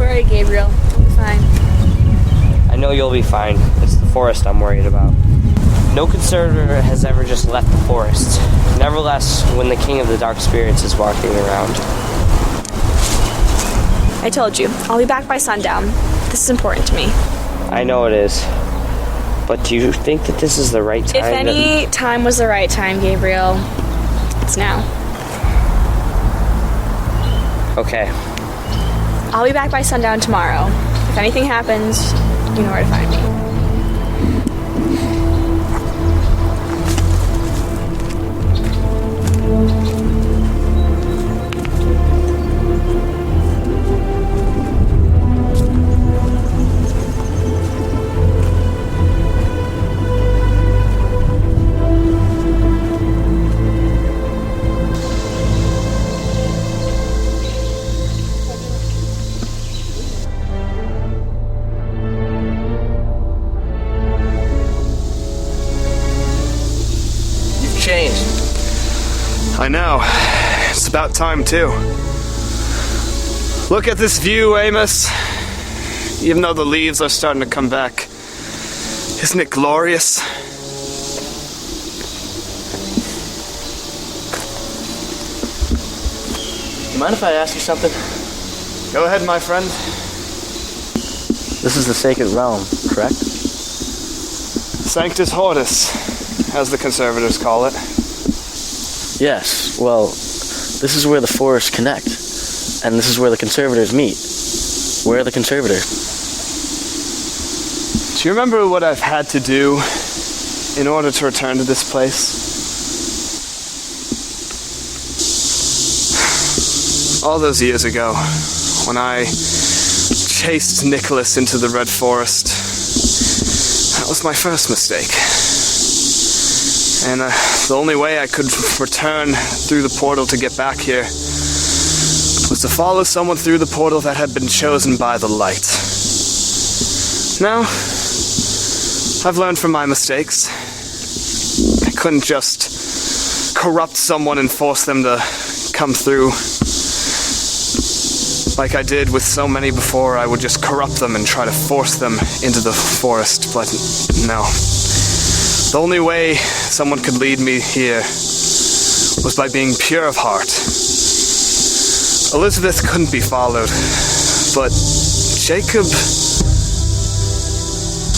worry, Gabriel. We'll be fine. I know you'll be fine. It's the forest I'm worried about. No conservator has ever just left the forest. Nevertheless, when the king of the dark spirits is walking around. I told you, I'll be back by sundown. This is important to me. I know it is. But do you think that this is the right time? If any time was the right time, Gabriel, it's now. Okay. I'll be back by sundown tomorrow. If anything happens, you know where to find me. I know. It's about time, too. Look at this view, Amos. Even though the leaves are starting to come back. Isn't it glorious? You mind if I ask you something? Go ahead, my friend. This is the sacred realm, correct? Sanctus Hortus, as the Conservators call it. Yes, well, this is where the forests connect, and this is where the Conservators meet. Where are the Conservators? Do you remember what I've had to do in order to return to this place? All those years ago, when I chased Nicholas into the Red Forest, that was my first mistake. And the only way I could return through the portal to get back here was to follow someone through the portal that had been chosen by the light. Now, I've learned from my mistakes. I couldn't just corrupt someone and force them to come through. Like I did with so many before, I would just corrupt them and try to force them into the forest, but no. The only way someone could lead me here was by being pure of heart. Elizabeth couldn't be followed, but Jacob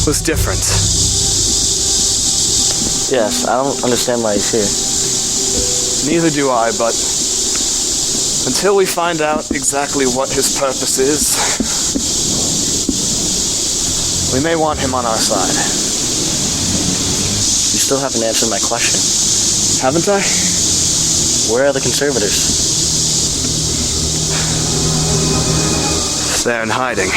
was different. Yes, I don't understand why he's here. Neither do I, but until we find out exactly what his purpose is, we may want him on our side. You still haven't answered my question. Haven't I? Where are the Conservators? They're in hiding.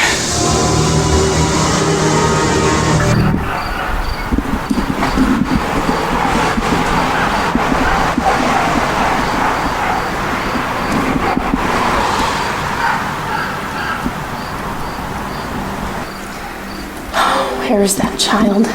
Where is that child?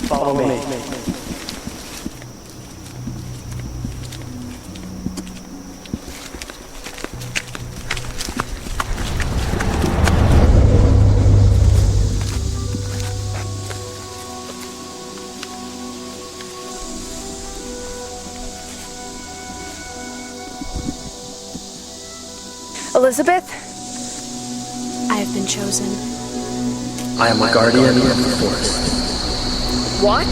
Follow me. Elizabeth, I have been chosen. I am a guardian of the forest. What?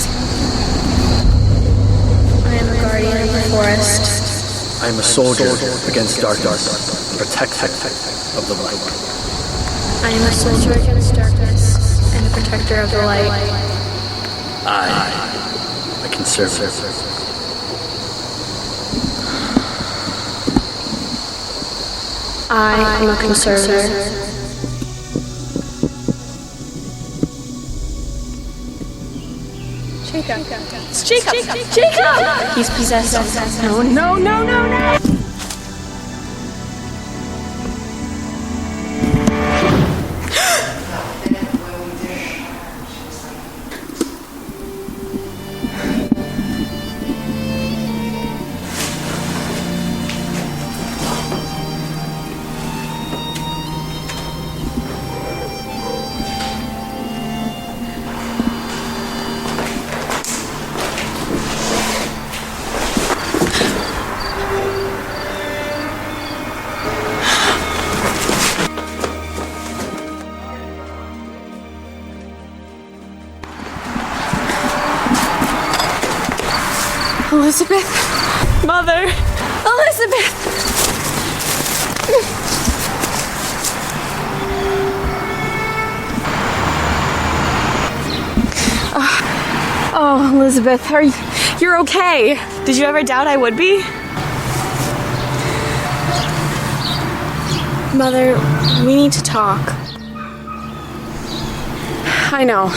I am a guardian of the forest. I am a soldier against darkness, a protector of the light. I am a soldier against darkness and a protector of the light. I, a conservator. I am a conservator. Jacob. It's Jacob. Jacob. He's possessed. No, no, no, no, no. Elizabeth. Mother. Elizabeth. Oh, Elizabeth, you're okay. Did you ever doubt I would be? Mother, we need to talk. I know.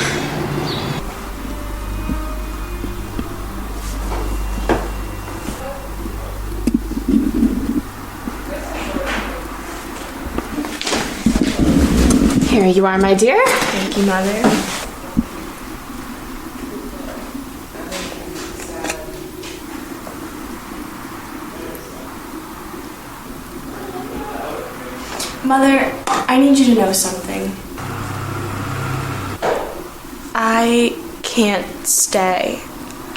Here you are, my dear. Thank you, Mother. Mother, I need you to know something. I can't stay.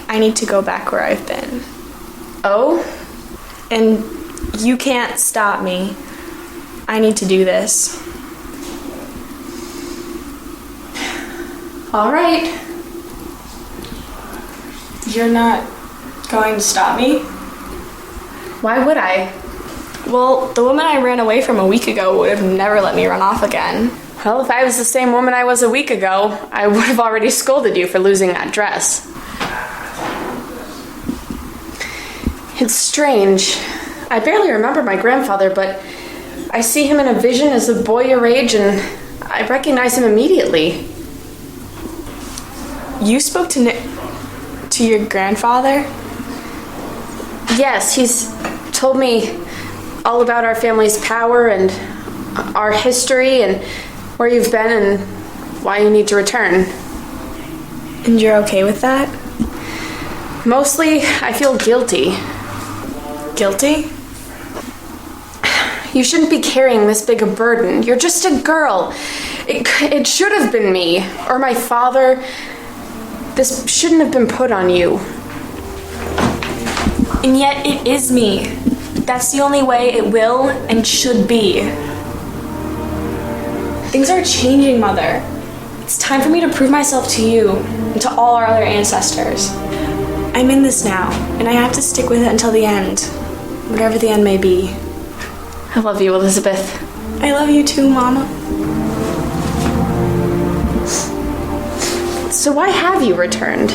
I need to go back where I've been. Oh? And you can't stop me. I need to do this. All right. You're not going to stop me? Why would I? Well, the woman I ran away from a week ago would have never let me run off again. Well, if I was the same woman I was a week ago, I would have already scolded you for losing that dress. It's strange. I barely remember my grandfather, but I see him in a vision as a boy your age, and I recognize him immediately. You spoke to your grandfather? Yes, he's told me all about our family's power and our history and where you've been and why you need to return. And you're okay with that? Mostly, I feel guilty. Guilty? You shouldn't be carrying this big a burden. You're just a girl. It should have been me, or my father. This shouldn't have been put on you. And yet it is me. That's the only way it will and should be. Things are changing, Mother. It's time for me to prove myself to you and to all our other ancestors. I'm in this now, and I have to stick with it until the end, whatever the end may be. I love you, Elizabeth. I love you too, Mama. So why have you returned?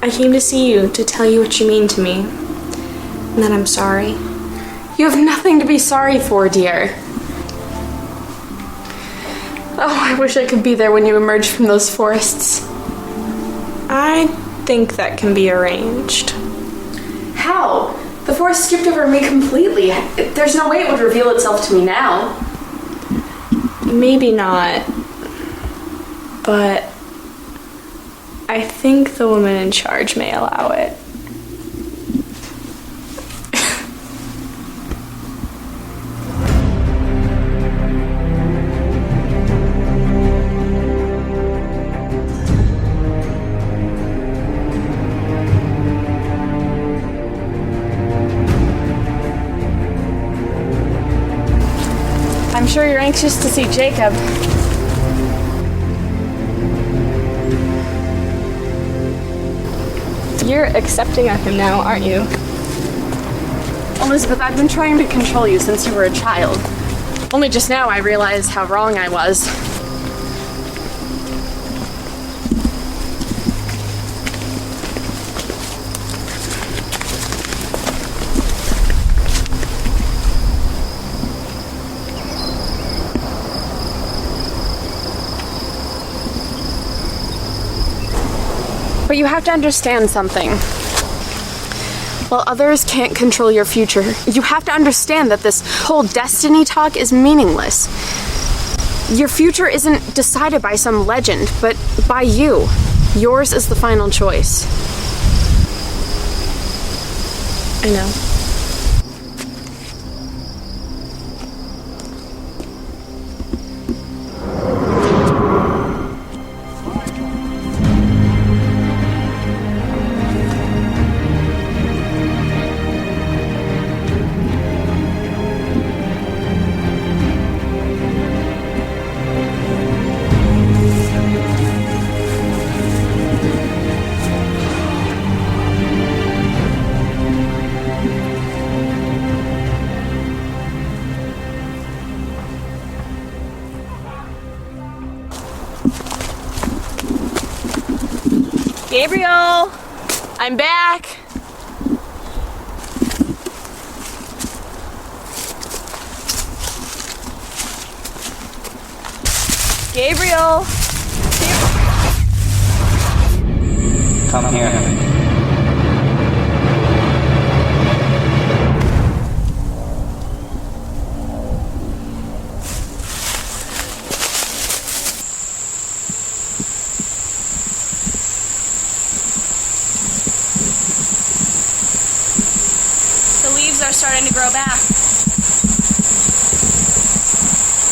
I came to see you, to tell you what you mean to me, and that I'm sorry. You have nothing to be sorry for, dear. Oh, I wish I could be there when you emerge from those forests. I think that can be arranged. How? The forest skipped over me completely. There's no way it would reveal itself to me now. Maybe not. But I think the woman in charge may allow it. I'm sure you're anxious to see Jacob. You're accepting of him now, aren't you? Elizabeth, I've been trying to control you since you were a child. Only just now I realized how wrong I was. But you have to understand something. While others can't control your future, you have to understand that this whole destiny talk is meaningless. Your future isn't decided by some legend, but by you. Yours is the final choice. I know. Gabriel! I'm back! Gabriel! Come here. Are starting to grow back.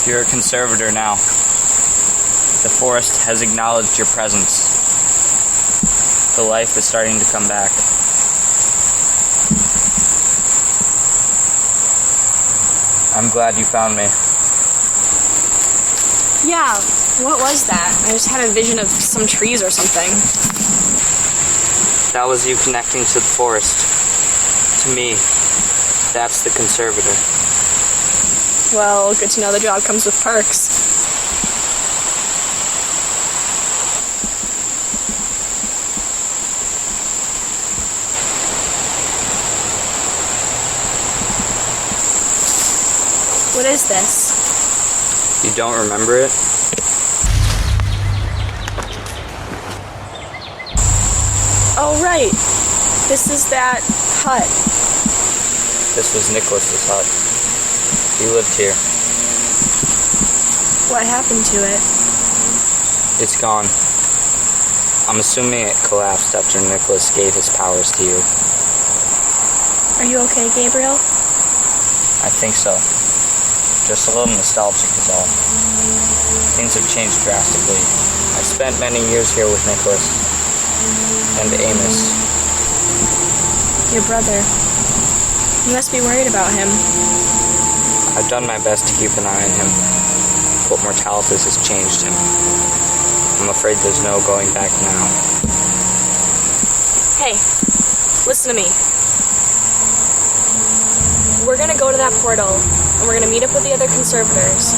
You're a conservator now. The forest has acknowledged your presence. The life is starting to come back. I'm glad you found me. Yeah, what was that? I just had a vision of some trees or something. That was you connecting to the forest. To me. That's the Conservator. Well, good to know the job comes with perks. What is this? You don't remember it? Oh, right. This is that hut. This was Nicholas's hut. He lived here. What happened to it? It's gone. I'm assuming it collapsed after Nicholas gave his powers to you. Are you okay, Gabriel? I think so. Just a little nostalgic is all. Things have changed drastically. I spent many years here with Nicholas. And Amos. Your brother. You must be worried about him. I've done my best to keep an eye on him, but Mortalitus has changed him. I'm afraid there's no going back now. Hey, listen to me. We're gonna go to that portal, and we're gonna meet up with the other Conservators.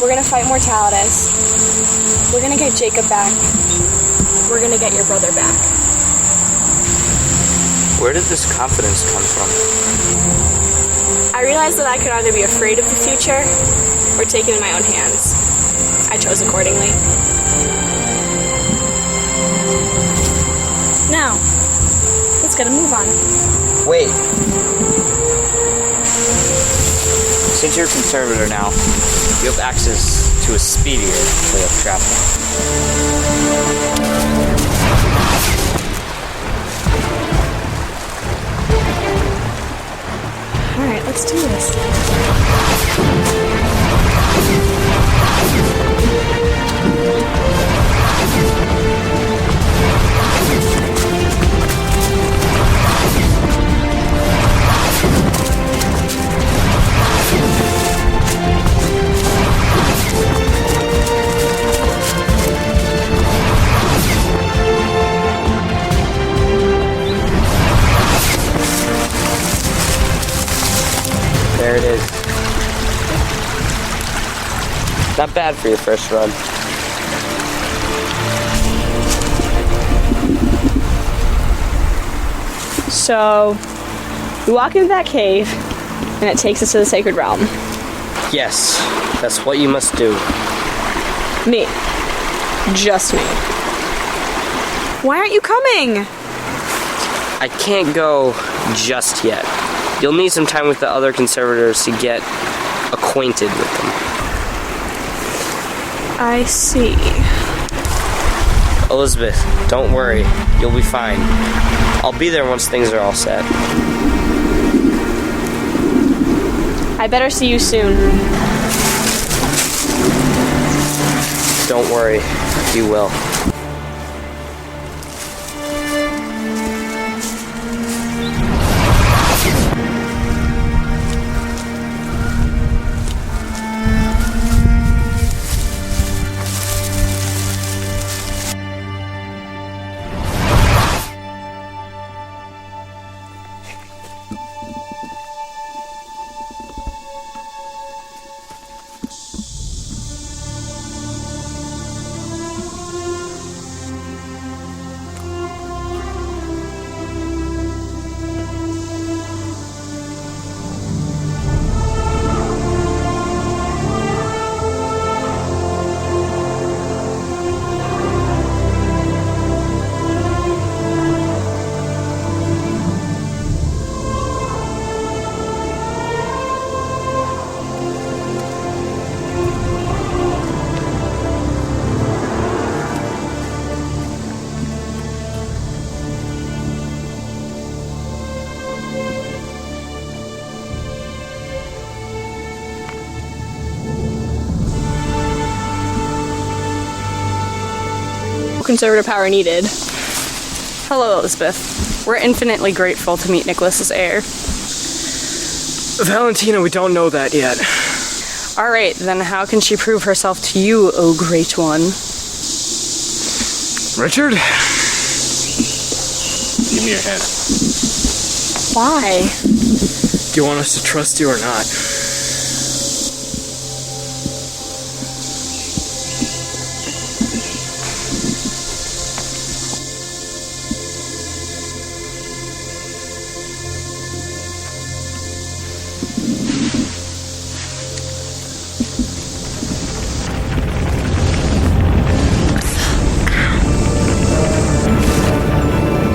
We're gonna fight Mortalitus. We're gonna get Jacob back. We're gonna get your brother back. Where did this confidence come from? I realized that I could either be afraid of the future or take it in my own hands. I chose accordingly. Now, let's get a move on. Wait. Since you're a Conservator now, you have access to a speedier way of traveling. Alright, let's do this. Not bad for your first run. So, we walk into that cave, and it takes us to the sacred realm. Yes, that's what you must do. Me. Just me. Why aren't you coming? I can't go just yet. You'll need some time with the other Conservators to get acquainted with them. I see. Elizabeth, don't worry. You'll be fine. I'll be there once things are all set. I better see you soon. Don't worry. You will. Conservator power needed. Hello, Elizabeth. We're infinitely grateful to meet Nicholas's heir. Valentina, we don't know that yet. Alright, then how can she prove herself to you, O Great One? Richard? Give me your hand. Why? Do you want us to trust you or not?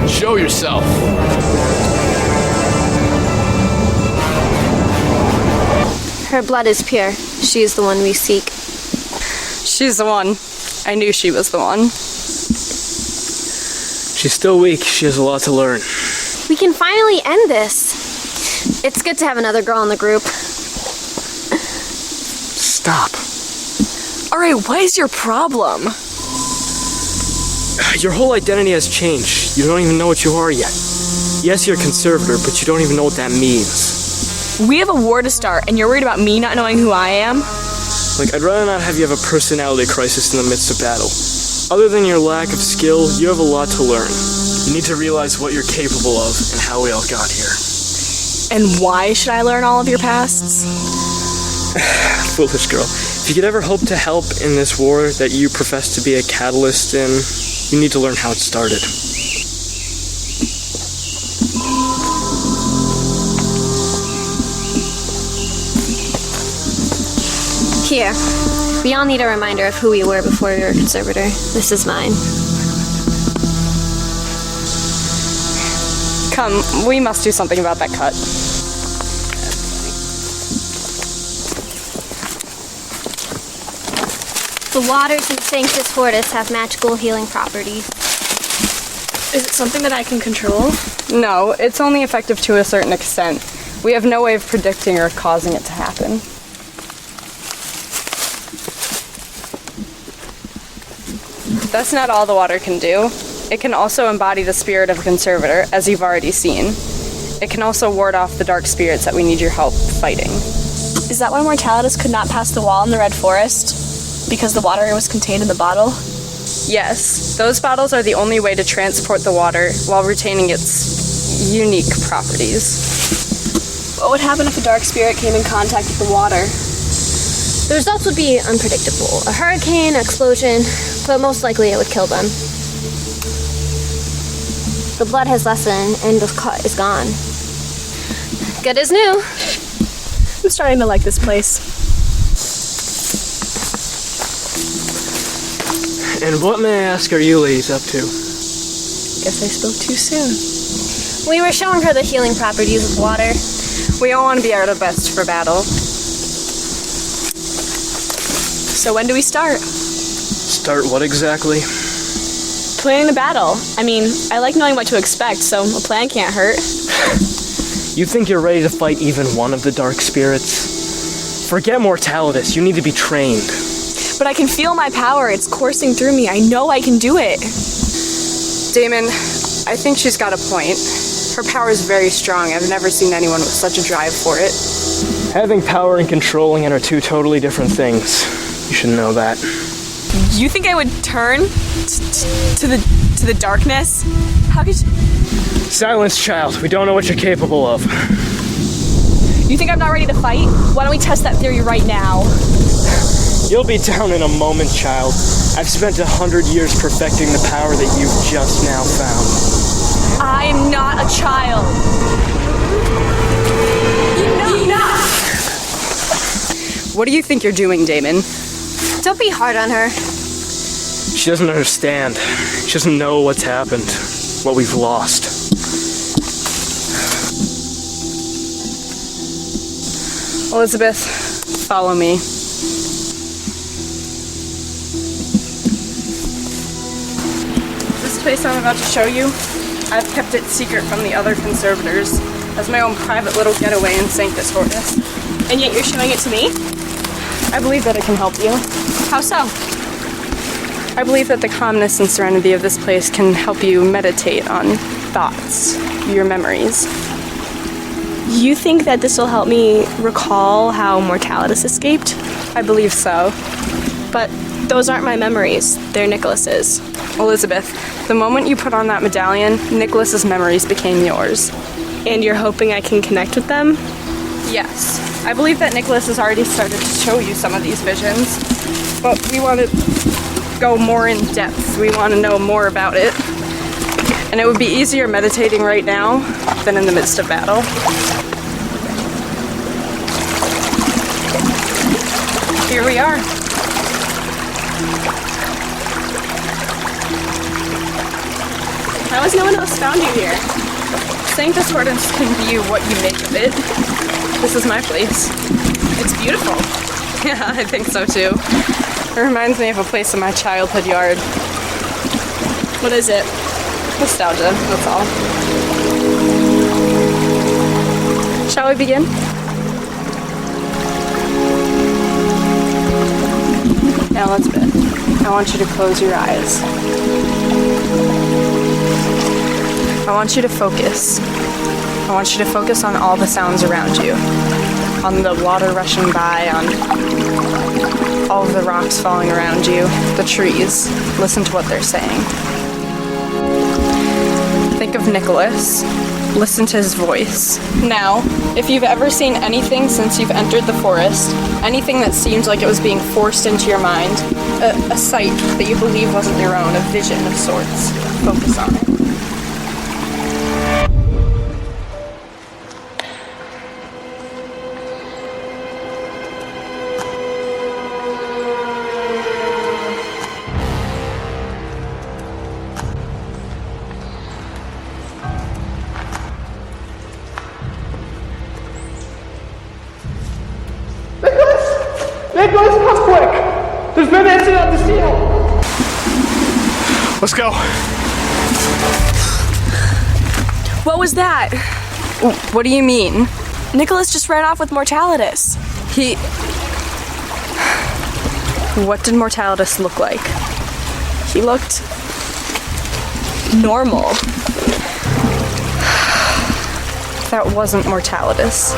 Show yourself. Her blood is pure. She is the one we seek. She's the one. I knew she was the one. She's still weak. She has a lot to learn. We can finally end this. It's good to have another girl in the group. Stop. Alright, what is your problem? Your whole identity has changed. You don't even know what you are yet. Yes, you're a Conservator, but you don't even know what that means. We have a war to start, and you're worried about me not knowing who I am? Like, I'd rather not have you have a personality crisis in the midst of battle. Other than your lack of skill, you have a lot to learn. You need to realize what you're capable of and how we all got here. And why should I learn all of your pasts? Foolish girl. If you could ever hope to help in this war that you profess to be a catalyst in, you need to learn how it started. Here. We all need a reminder of who we were before we were Conservator. This is mine. Come, we must do something about that cut. The waters in Sanctus Fortis have magical healing properties. Is it something that I can control? No, it's only effective to a certain extent. We have no way of predicting or causing it to happen. That's not all the water can do. It can also embody the spirit of a Conservator, as you've already seen. It can also ward off the dark spirits that we need your help fighting. Is that why Mortalitus could not pass the wall in the Red Forest? Because the water was contained in the bottle? Yes, those bottles are the only way to transport the water while retaining its unique properties. What would happen if a dark spirit came in contact with the water? The results would be unpredictable. A hurricane, explosion, but most likely it would kill them. The blood has lessened and the cut is gone. Good as new. I'm starting to like this place. And what, may I ask, are you ladies up to? Guess I spoke too soon. We were showing her the healing properties of water. We all want to be our best for battle. So when do we start? Start what exactly? Planning the battle. I mean, I like knowing what to expect, so a plan can't hurt. You think you're ready to fight even one of the dark spirits? Forget Mortalitus, you need to be trained. But I can feel my power. It's coursing through me. I know I can do it. Damon, I think she's got a point. Her power is very strong. I've never seen anyone with such a drive for it. Having power and controlling it are two totally different things. You should know that. You think I would turn to the darkness? How could you? Silence, child. We don't know what you're capable of. You think I'm not ready to fight? Why don't we test that theory right now? You'll be down in a moment, child. I've spent 100 years perfecting the power that you've just now found. I'm not a child. Enough! What do you think you're doing, Damon? Don't be hard on her. She doesn't understand. She doesn't know what's happened, what we've lost. Elizabeth, follow me. This place I'm about to show you, I've kept it secret from the other Conservators as my own private little getaway in St. Forest. And yet you're showing it to me? I believe that it can help you. How so? I believe that the calmness and serenity of this place can help you meditate on thoughts, your memories. You think that this will help me recall how Mortalitus escaped? I believe so. But those aren't my memories. They're Nicholas's. Elizabeth, the moment you put on that medallion, Nicholas's memories became yours. And you're hoping I can connect with them? Yes. I believe that Nicholas has already started to show you some of these visions, but we want to go more in depth. We want to know more about it. And it would be easier meditating right now than in the midst of battle. Here we are. How has no one else found you here? St. Forest can be what you make of it. This is my place. It's beautiful. Yeah, I think so too. It reminds me of a place in my childhood yard. What is it? Nostalgia, that's all. Shall we begin? Now, Elizabeth, I want you to close your eyes. I want you to focus. I want you to focus on all the sounds around you. On the water rushing by, on all of the rocks falling around you, the trees. Listen to what they're saying. Think of Nicholas. Listen to his voice. Now, if you've ever seen anything since you've entered the forest, anything that seems like it was being forced into your mind, a sight that you believe wasn't your own, a vision of sorts, focus on it. Nicholas, come quick! There's been an incident on the seal! Let's go. What was that? What do you mean? Nicholas just ran off with Mortalitus. What did Mortalitus look like? He looked normal. That wasn't Mortalitus.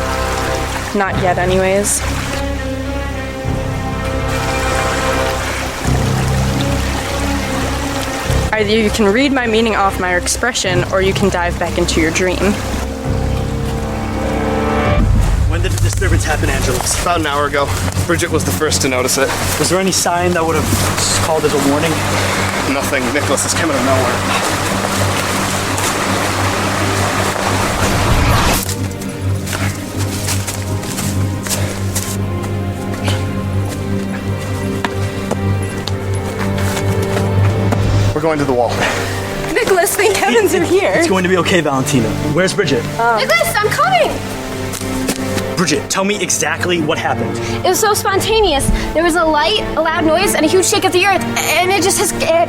Not yet, anyways. Either you can read my meaning off my expression, or you can dive back into your dream. When When did the disturbance happen, Angelus? About an hour ago. Bridget was the first to notice it. Was there any sign that would have called as a warning? Nothing. Nicholas is coming out of nowhere. We're going to the wall. Nicholas, thank heavens you're here. It's going to be okay, Valentina. Where's Bridget? Nicholas, I'm coming! Bridget, tell me exactly what happened. It was so spontaneous. There was a light, a loud noise, and a huge shake of the earth, and it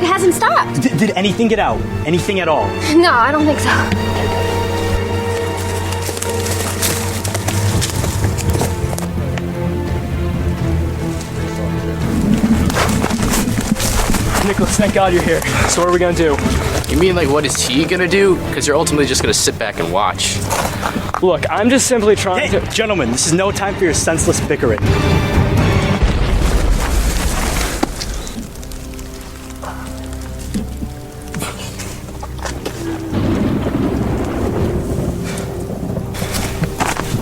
hasn't stopped. Did anything get out? Anything at all? No, I don't think so. Nicholas, thank God you're here. So what are we gonna do? You mean like what is he gonna do? Because you're ultimately just gonna sit back and watch. Look, I'm just simply trying to... Gentlemen, this is no time for your senseless bickering.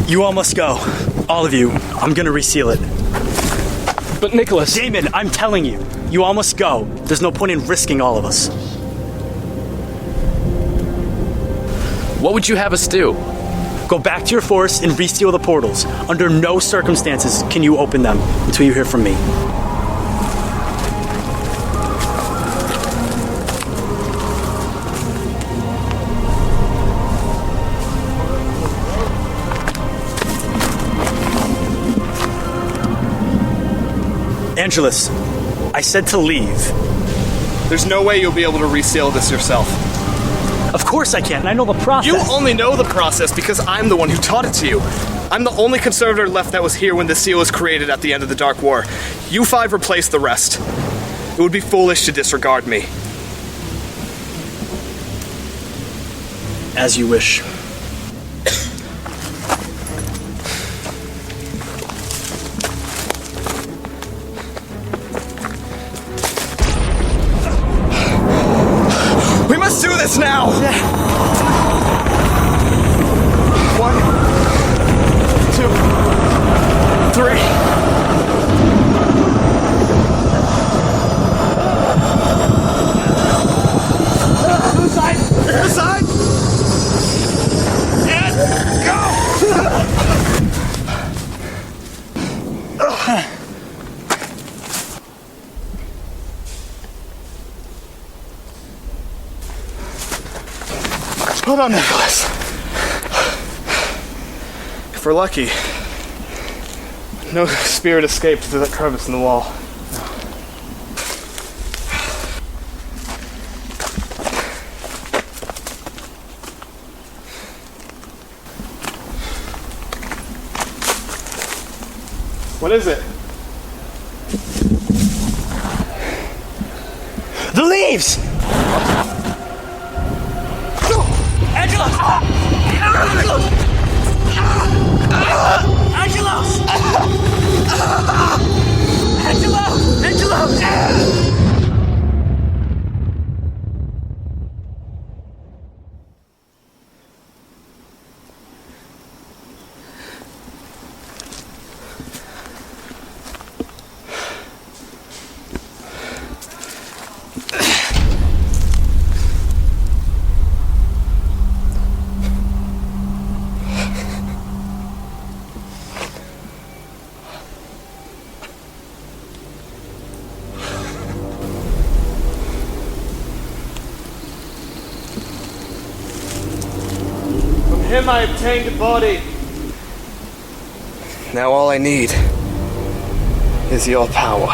You all must go. All of you. I'm gonna reseal it. But Nicholas... Damon, I'm telling you. You all must go. There's no point in risking all of us. What would you have us do? Go back to your forest and reseal the portals. Under no circumstances can you open them until you hear from me. Angelus, I said to leave. There's no way you'll be able to reseal this yourself. Of course I can, and I know the process. You only know the process because I'm the one who taught it to you. I'm the only Conservator left that was here when the seal was created at the end of the Dark War. You five replaced the rest. It would be foolish to disregard me. As you wish. We must do this now! One, two, three. This side! This side! And go! Hold on, Nicholas. If we're lucky, no spirit escaped through that crevice in the wall. What is it? The leaves! Angelos! Angelos! Angelos! Angelos! Him I obtained a body. Now all I need is your power.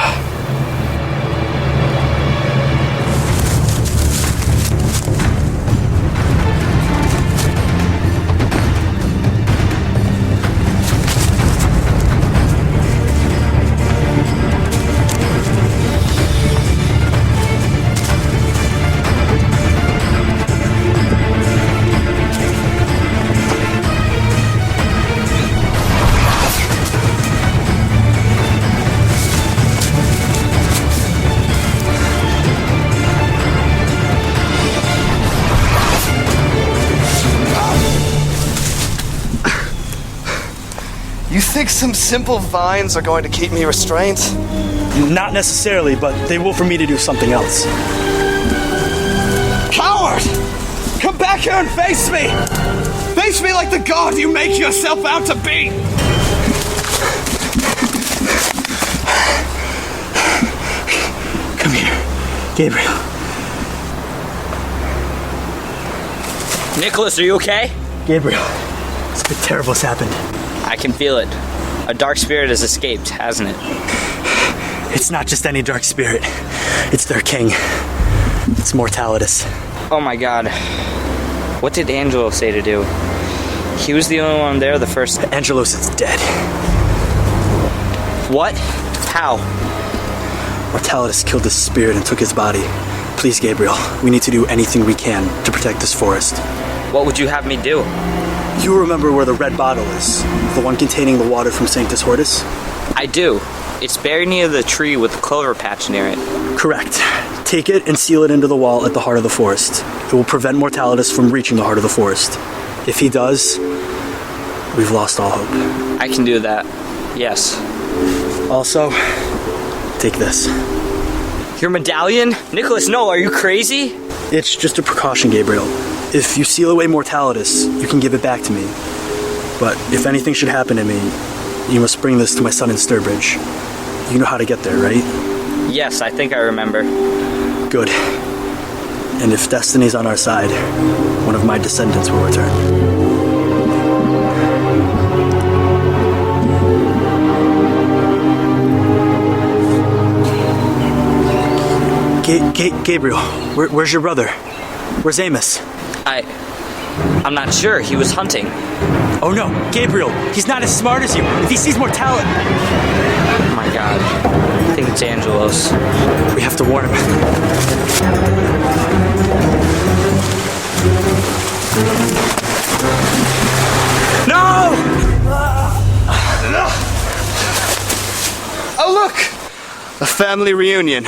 think some simple vines are going to keep me restrained? Not necessarily, but they will for me to do something else. Coward! Come back here and face me! Face me like the god you make yourself out to be! Come here, Gabriel. Nicholas, are you okay? Gabriel, something terrible has happened. I can feel it. A dark spirit has escaped, hasn't it? It's not just any dark spirit. It's their king. It's Mortalitus. Oh my god. What did Angelo say to do? He was the only one there the first... Angelos is dead. What? How? Mortalitus killed his spirit and took his body. Please, Gabriel, we need to do anything we can to protect this forest. What would you have me do? You remember where the red bottle is? The one containing the water from Sanctus Hortus? I do. It's buried near the tree with the clover patch near it. Correct. Take it and seal it into the wall at the heart of the forest. It will prevent Mortalitus from reaching the heart of the forest. If he does, we've lost all hope. I can do that. Yes. Also, take this. Your medallion? Nicholas, no, are you crazy? It's just a precaution, Gabriel. If you seal away Mortalitus, you can give it back to me. But if anything should happen to me, you must bring this to my son in Sturbridge. You know how to get there, right? Yes, I think I remember. Good. And if destiny's on our side, one of my descendants will return. Gabriel, where's your brother? Where's Amos? I'm not sure. He was hunting. Oh no, Gabriel, he's not as smart as you. If he sees Mortalitus... Oh my god. I think it's Angelos. We have to warn him. No! Oh look! A family reunion.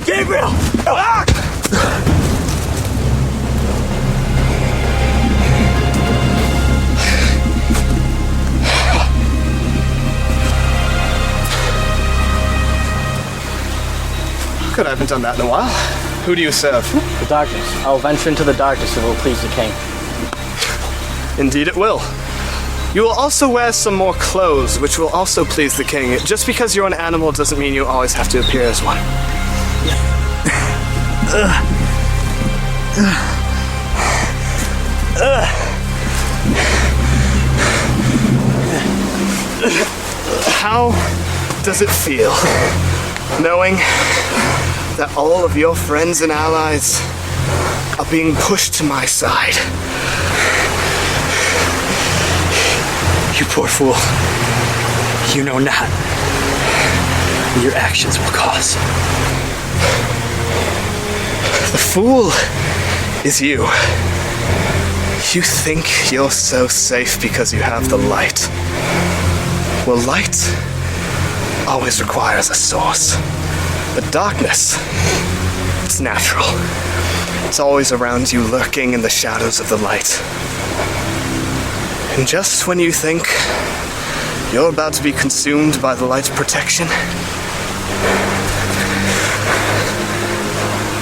Gabriel! Ah! Good, I haven't done that in a while. Who do you serve? The darkness. I will venture into the darkness if it will please the king. Indeed it will. You will also wear some more clothes, which will also please the king. Just because you're an animal doesn't mean you always have to appear as one. How does it feel knowing that all of your friends and allies are being pushed to my side? You poor fool. You know not what your actions will cause. The fool is you. You think you're so safe because you have the light. Well, light always requires a source. But darkness, it's natural. It's always around you, lurking in the shadows of the light. And just when you think you're about to be consumed by the light's protection,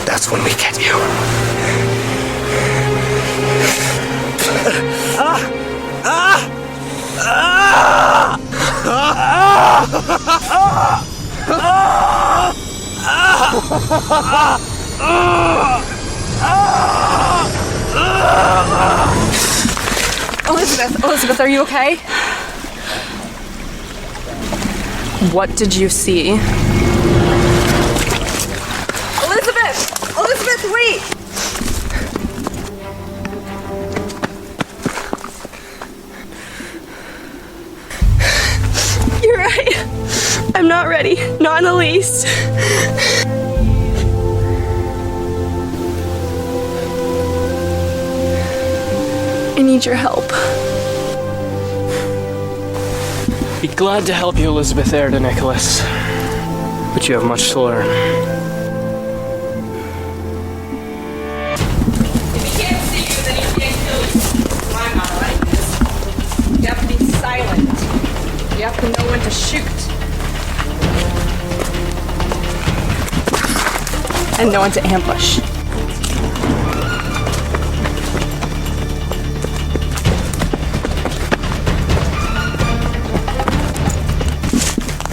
that's when we get you. Elizabeth, are you okay? What did you see? Elizabeth, wait! You're right. I'm not ready. Not in the least. I need your help. Be glad to help you, Elizabeth Air to Nicholas. But you have much to learn. If he can't see you, then he when to shoot. And know when to ambush.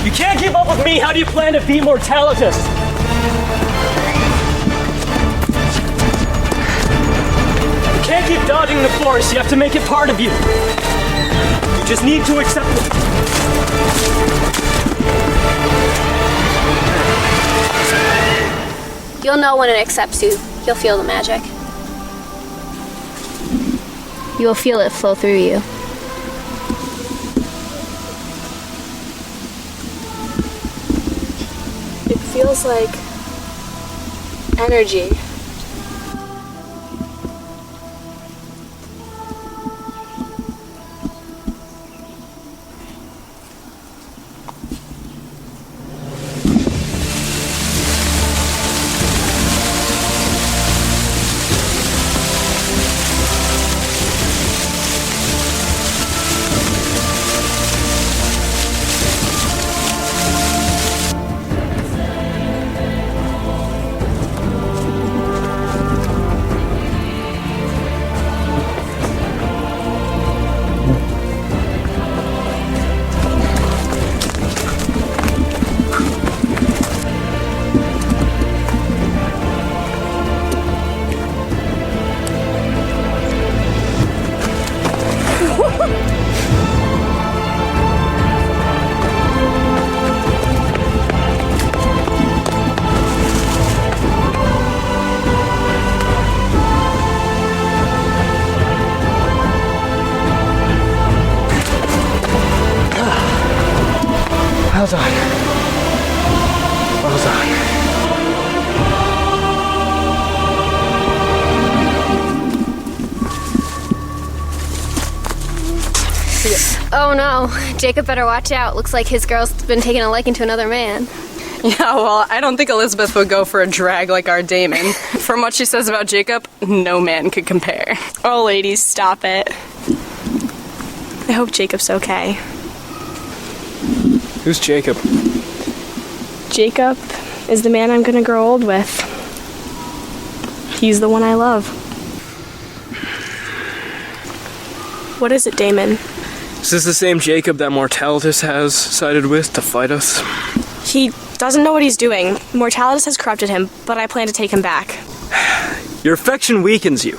You can't keep up with me. How do you plan to beat Mortalitus? You can't keep dodging the force. You have to make it part of you. You just need to accept it. You'll know when it accepts you. You'll feel the magic. You'll feel it flow through you. It feels like energy. Well done. Well done. Oh no, Jacob better watch out. Looks like his girl's been taking a liking to another man. Yeah, well, I don't think Elizabeth would go for a drag like our Damon. From what she says about Jacob, no man could compare. Oh, ladies, stop it. I hope Jacob's okay. Who's Jacob? Jacob is the man I'm gonna grow old with. He's the one I love. What is it, Damon? Is this the same Jacob that Mortalitus has sided with to fight us? He doesn't know what he's doing. Mortalitus has corrupted him, but I plan to take him back. Your affection weakens you.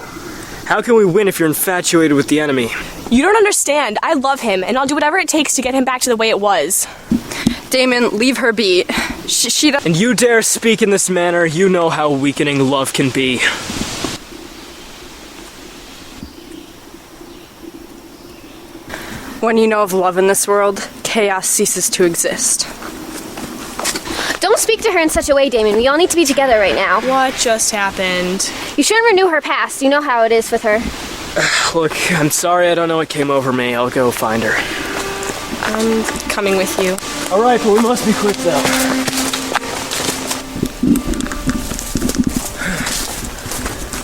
How can we win if you're infatuated with the enemy? You don't understand. I love him, and I'll do whatever it takes to get him back to the way it was. Damon, leave her be. She And you dare speak in this manner, you know how weakening love can be. When you know of love in this world, chaos ceases to exist. Don't speak to her in such a way, Damon. We all need to be together right now. What just happened? You shouldn't renew her past. You know how it is with her. Look, I'm sorry I don't know what came over me. I'll go find her. I'm coming with you. Alright, but we must be quick though.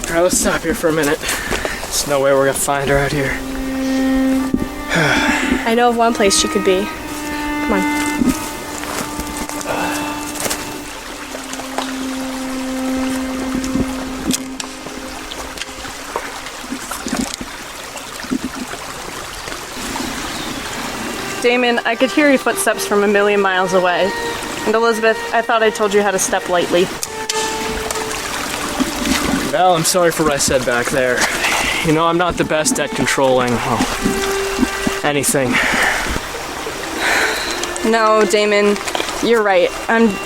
Alright, let's stop here for a minute. There's no way we're gonna find her out here. I know of one place she could be. Come on. Damon, I could hear your footsteps from a million miles away. And Elizabeth, I thought I told you how to step lightly. Val, I'm sorry for what I said back there. You know, I'm not the best at controlling, well, anything. No, Damon, you're right.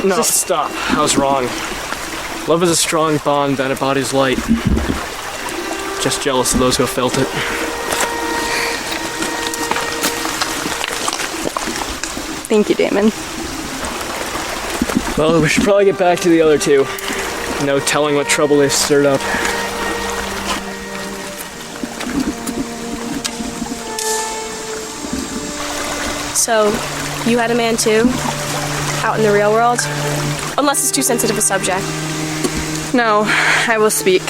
No, stop. I was wrong. Love is a strong bond that embodies light. Just jealous of those who have felt it. Thank you, Damon. Well, we should probably get back to the other two. No telling what trouble they've stirred up. So, you had a man too? Out in the real world? Unless it's too sensitive a subject. No, I will speak.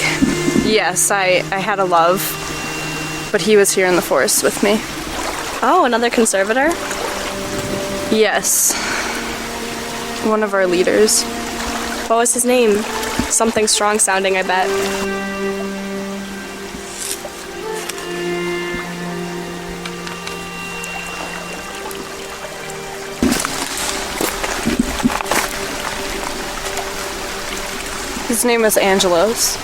Yes, I had a love, but he was here in the forest with me. Oh, another conservator? Yes. One of our leaders. What was his name? Something strong sounding, I bet. His name was Angelos.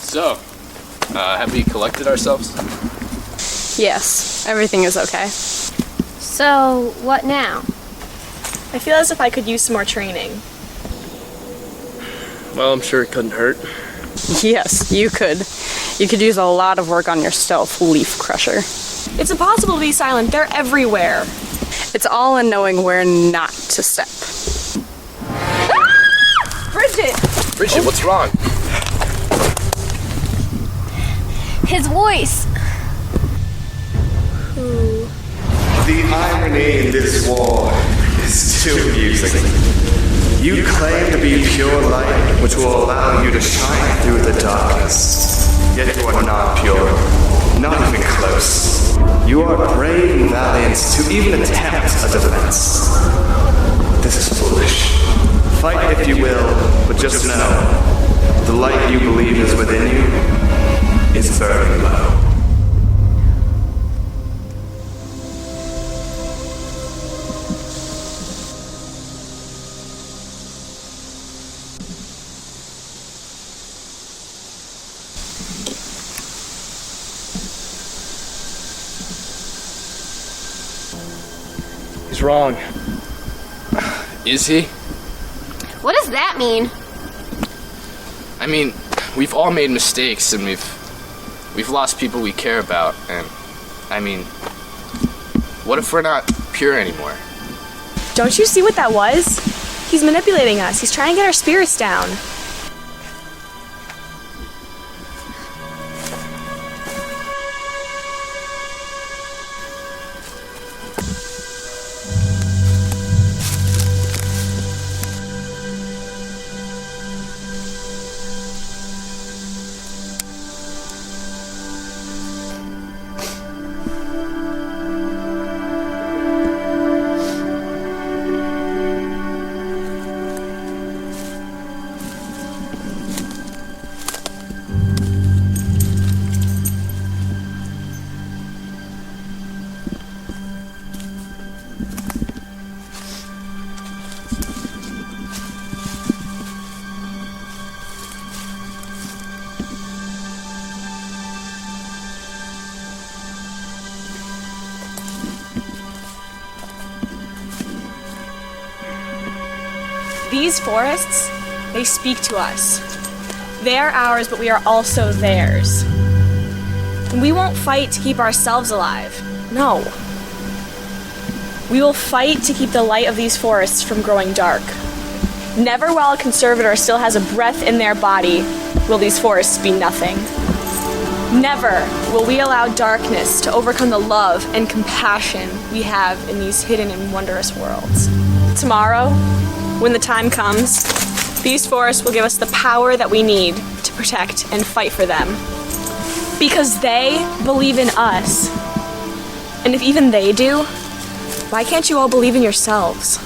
So, have we collected ourselves? Yes, everything is okay. So, what now? I feel as if I could use some more training. Well, I'm sure it couldn't hurt. Yes, you could. You could use a lot of work on your stealth, Leaf Crusher. It's impossible to be silent. They're everywhere. It's all in knowing where not to step. Ah! Bridget! Bridget, what's wrong? His voice! The irony in this war is too amusing. You claim to be pure light, which will allow you to shine through the darkness. Yet you are not pure, not even close. You are brave and valiant to even attempt a defense. This is foolish. Fight if you will, but just know, the light you believe is within you is burning low. He's wrong. Is he? What does that mean? I mean, we've all made mistakes and we've lost people we care about, and I mean, what if we're not pure anymore? Don't you see what that was? He's manipulating us. He's trying to get our spirits down. These forests, they speak to us. They are ours, but we are also theirs. And we won't fight to keep ourselves alive. No. We will fight to keep the light of these forests from growing dark. Never while a conservator still has a breath in their body will these forests be nothing. Never will we allow darkness to overcome the love and compassion we have in these hidden and wondrous worlds. Tomorrow, when the time comes, these forests will give us the power that we need to protect and fight for them. Because they believe in us. And if even they do, why can't you all believe in yourselves?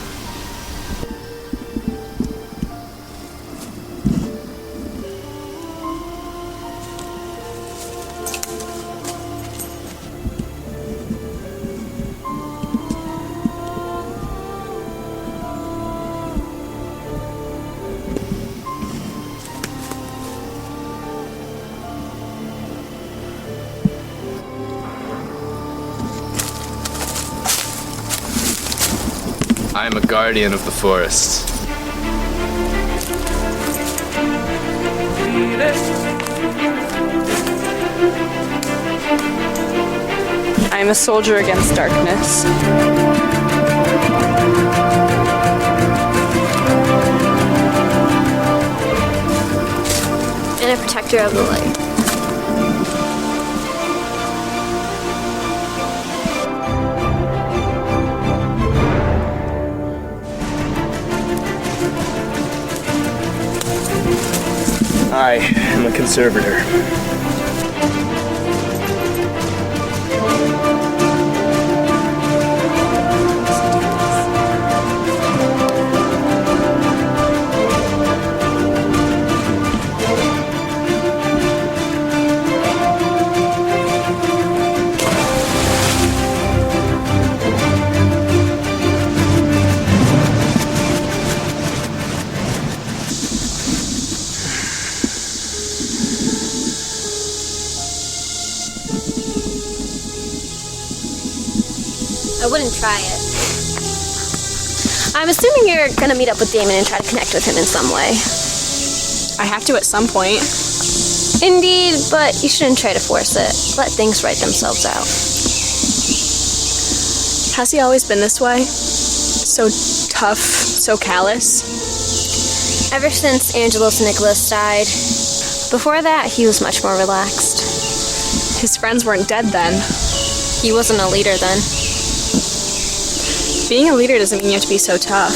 I am a guardian of the forest. I am a soldier against darkness. And a protector of the light. I am a Conservator. I wouldn't try it. I'm assuming you're gonna meet up with Damon and try to connect with him in some way. I have to at some point. Indeed, but you shouldn't try to force it. Let things write themselves out. Has he always been this way? So tough, so callous? Ever since Angelos and Nicholas died. Before that, he was much more relaxed. His friends weren't dead then. He wasn't a leader then. Being a leader doesn't mean you have to be so tough.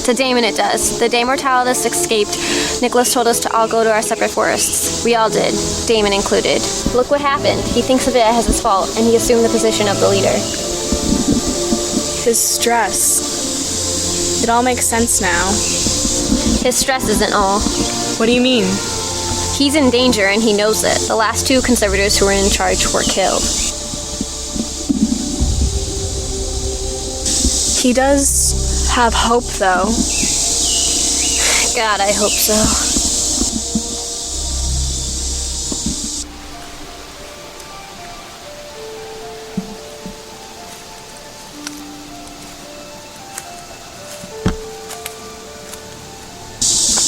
To Damon it does. The day Mortalitus escaped, Nicholas told us to all go to our separate forests. We all did, Damon included. Look what happened. He thinks of it as his fault, and he assumed the position of the leader. His stress. It all makes sense now. His stress isn't all. What do you mean? He's in danger, and he knows it. The last 2 Conservators who were in charge were killed. He does have hope, though. God, I hope so.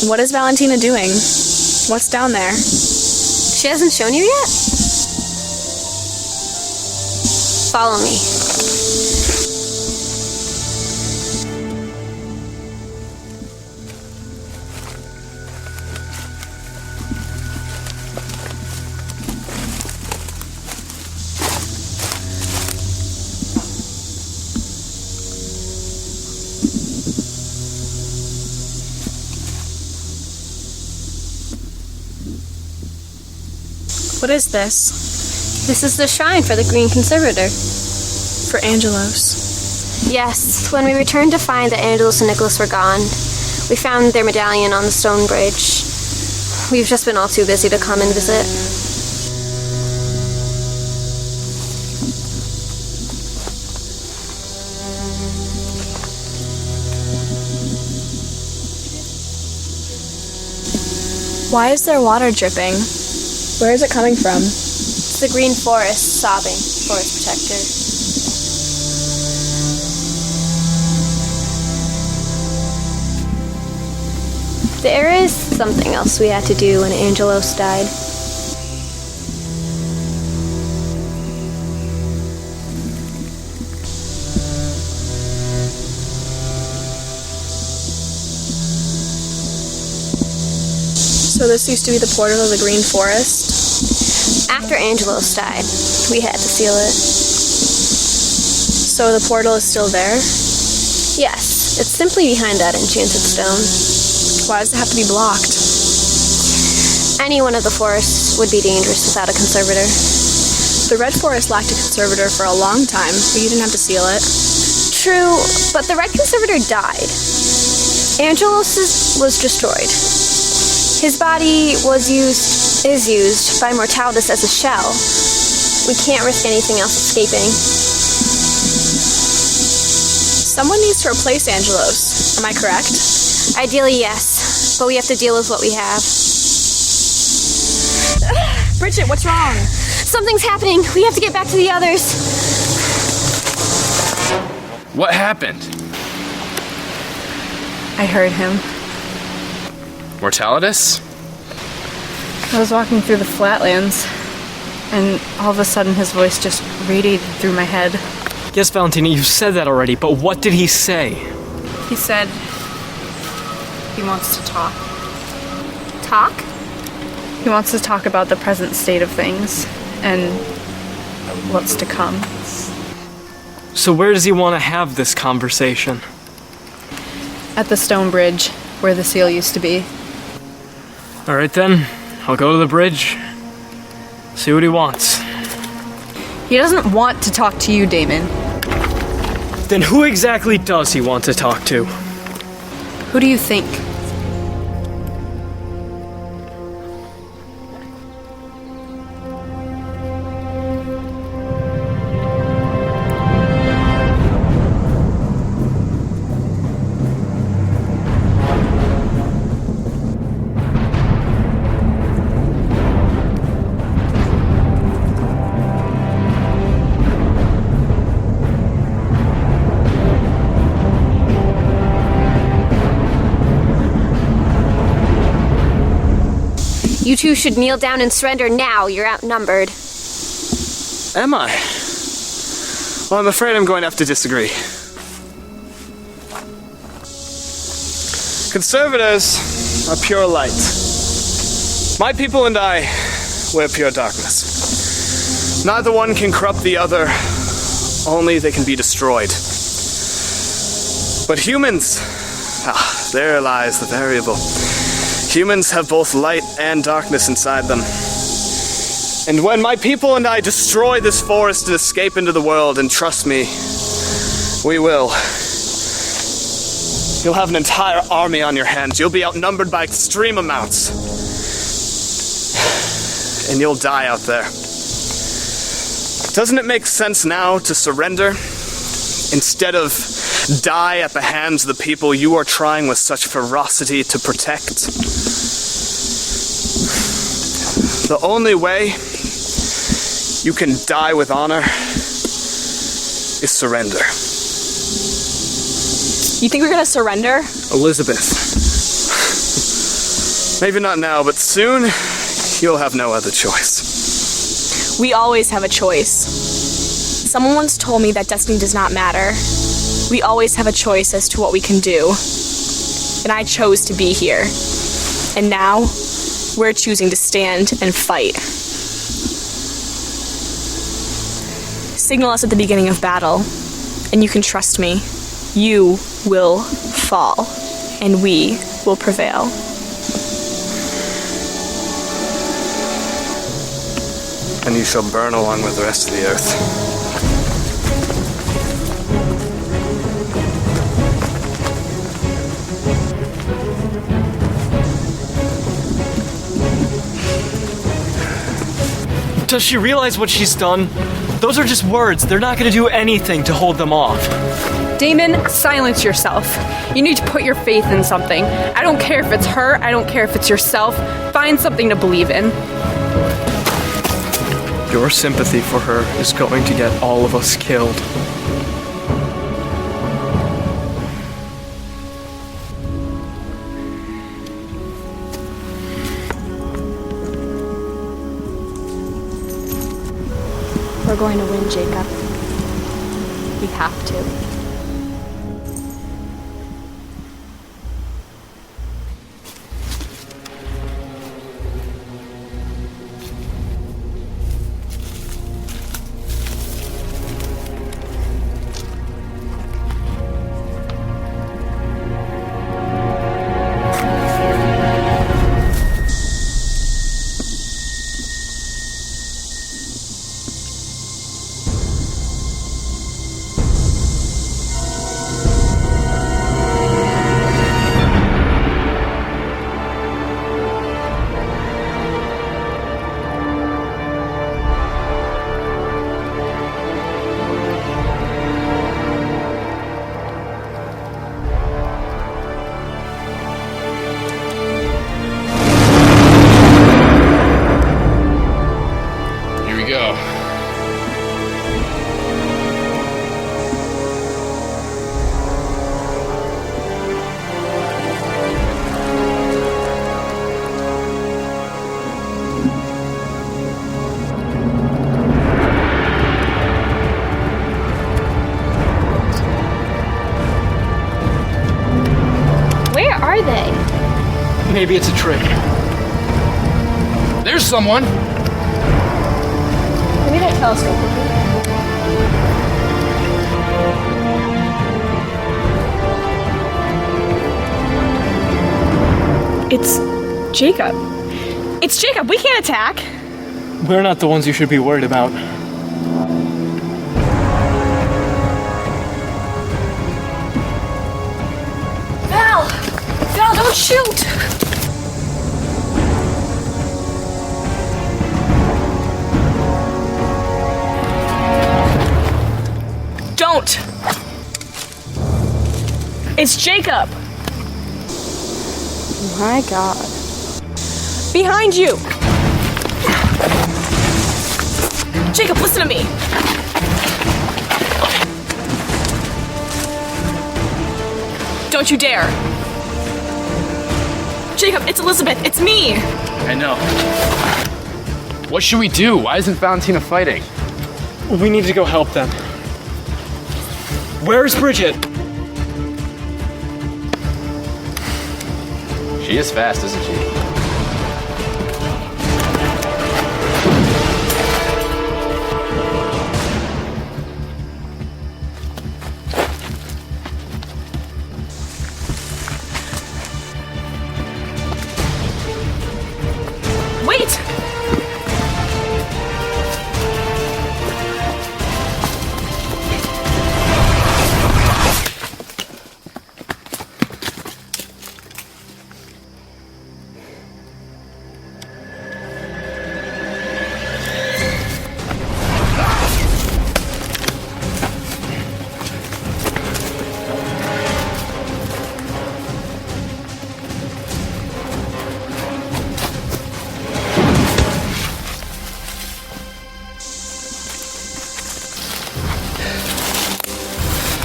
What is Valentina doing? What's down there? She hasn't shown you yet? Follow me. What is this? This is the shrine for the Green Conservator. For Angelos. Yes, when we returned to find that Angelos and Nicholas were gone, we found their medallion on the stone bridge. We've just been all too busy to come and visit. Why is there water dripping? Where is it coming from? It's the green forest sobbing, forest protector. There is something else we had to do when Angelos died. So this used to be the portal of the Green Forest? After Angelos died, we had to seal it. So the portal is still there? Yes, it's simply behind that enchanted stone. Why does it have to be blocked? Any one of the forests would be dangerous without a Conservator. The Red Forest lacked a Conservator for a long time, but you didn't have to seal it. True, but the Red Conservator died. Angelos was destroyed. His body is used by Mortalitus as a shell. We can't risk anything else escaping. Someone needs to replace Angelos. Am I correct? Ideally, yes, but we have to deal with what we have. Bridget, what's wrong? Something's happening. We have to get back to the others. What happened? I heard him. Mortalitus? I was walking through the flatlands, and all of a sudden his voice just radiated through my head. Yes, Valentina, you've said that already, but what did he say? He said he wants to talk. Talk? He wants to talk about the present state of things and what's to come. So where does he want to have this conversation? At the stone bridge, where the seal used to be. Alright then, I'll go to the bridge, see what he wants. He doesn't want to talk to you, Damon. Then who exactly does he want to talk to? Who do you think? You two should kneel down and surrender now. You're outnumbered. Am I? Well, I'm afraid I'm going to have to disagree. Conservators are pure light. My people and I, we're pure darkness. Neither one can corrupt the other, only they can be destroyed. But humans, there lies the variable. Humans have both light and darkness inside them. And when my people and I destroy this forest and escape into the world, and trust me, we will, you'll have an entire army on your hands. You'll be outnumbered by extreme amounts. And you'll die out there. Doesn't it make sense now to surrender instead of die at the hands of the people you are trying with such ferocity to protect? The only way you can die with honor is surrender. You think we're gonna surrender? Elizabeth. Maybe not now, but soon you'll have no other choice. We always have a choice. Someone once told me that destiny does not matter. We always have a choice as to what we can do. And I chose to be here. And now, we're choosing to stand and fight. Signal us at the beginning of battle, and you can trust me. You will fall, and we will prevail. And you shall burn along with the rest of the earth. Does she realize what she's done? Those are just words. They're not going to do anything to hold them off. Damon, silence yourself. You need to put your faith in something. I don't care if it's her, I don't care if it's yourself. Find something to believe in. Your sympathy for her is going to get all of us killed. We're going to win, Jacob. We have to. Maybe it's a trick. There's someone. Give me that telescope, It's Jacob. It's Jacob, we can't attack! We're not the ones you should be worried about. Val! Val, don't shoot! Don't! It's Jacob! My God. Behind you! Jacob, listen to me! Don't you dare! Jacob, it's Elizabeth, it's me! I know. What should we do? Why isn't Valentina fighting? We need to go help them. Where's Bridget? She is fast, isn't she? Wait!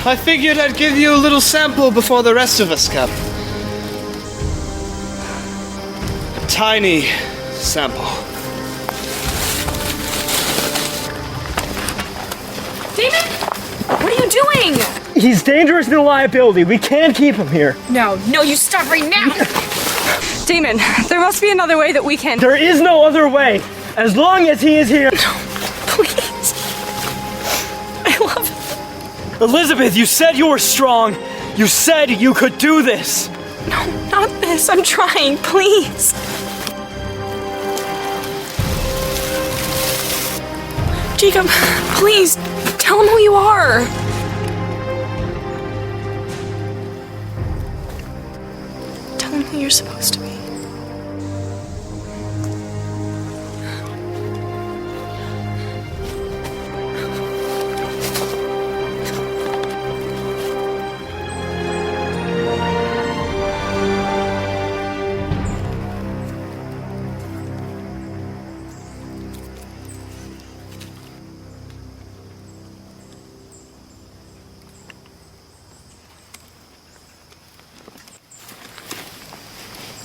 I figured I'd give you a little sample before the rest of us come. A tiny sample. Damon! What are you doing? He's dangerous and a liability. We can't keep him here. No, you stop right now! Damon, there must be another way that we can... There is no other way. As long as he is here. Please. I love him. Elizabeth, you said you were strong. You said you could do this. No, not this. I'm trying, please. Jacob, please, tell him who you are. Tell him who you're supposed to be.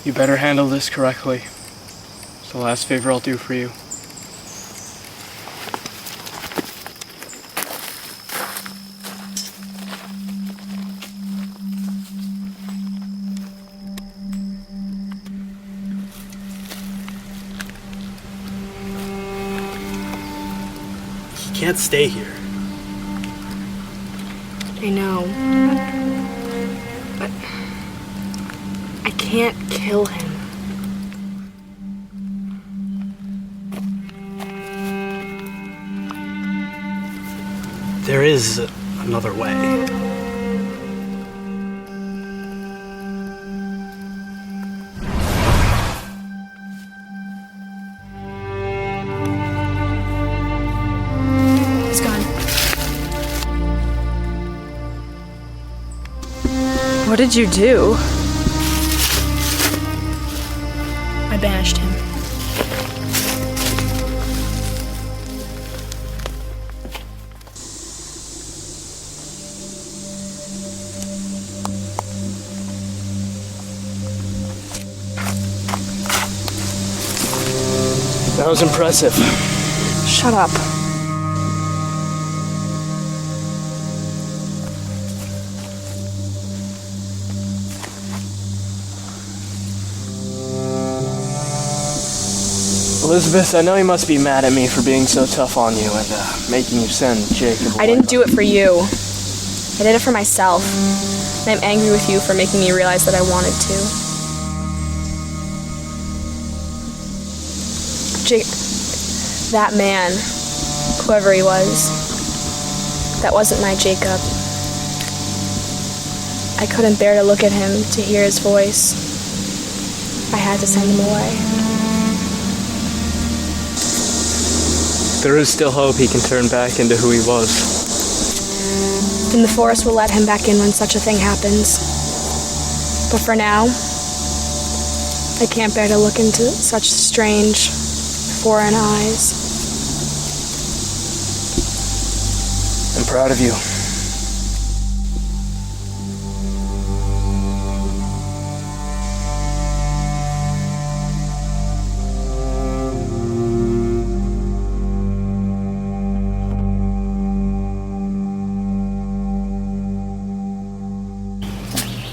You better handle this correctly. It's the last favor I'll do for you. He can't stay here. I know. But I can't kill him. There is another way. He's gone. What did you do? I banished him. That was impressive. Shut up. Elizabeth, I know you must be mad at me for being so tough on you and making you send Jacob away. I didn't do it for you. I did it for myself. And I'm angry with you for making me realize that I wanted to. That man, whoever he was, that wasn't my Jacob. I couldn't bear to look at him, to hear his voice. I had to send him away. There is still hope he can turn back into who he was. And the forest will let him back in when such a thing happens. But for now, I can't bear to look into such strange, foreign eyes. I'm proud of you.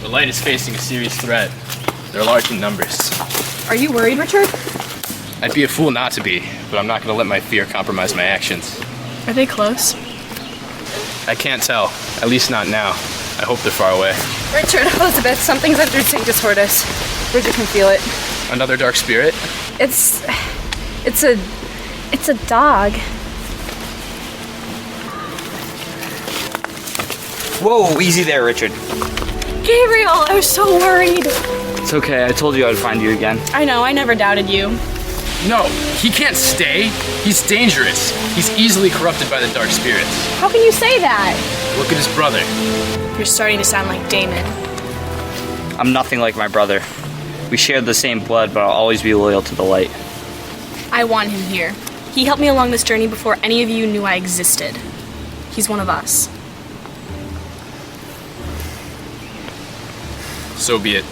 The light is facing a serious threat. They're large in numbers. Are you worried, Richard? I'd be a fool not to be, but I'm not going to let my fear compromise my actions. Are they close? I can't tell, at least not now. I hope they're far away. Richard, Elizabeth, something's entered St. Tortoise. Bridget can feel it. Another dark spirit? It's a dog. Whoa, easy there, Richard. Gabriel, I was so worried. It's okay, I told you I would find you again. I know, I never doubted you. No, he can't stay. He's dangerous. He's easily corrupted by the dark spirits. How can you say that? Look at his brother. You're starting to sound like Damon. I'm nothing like my brother. We share the same blood, but I'll always be loyal to the light. I want him here. He helped me along this journey before any of you knew I existed. He's one of us. So be it.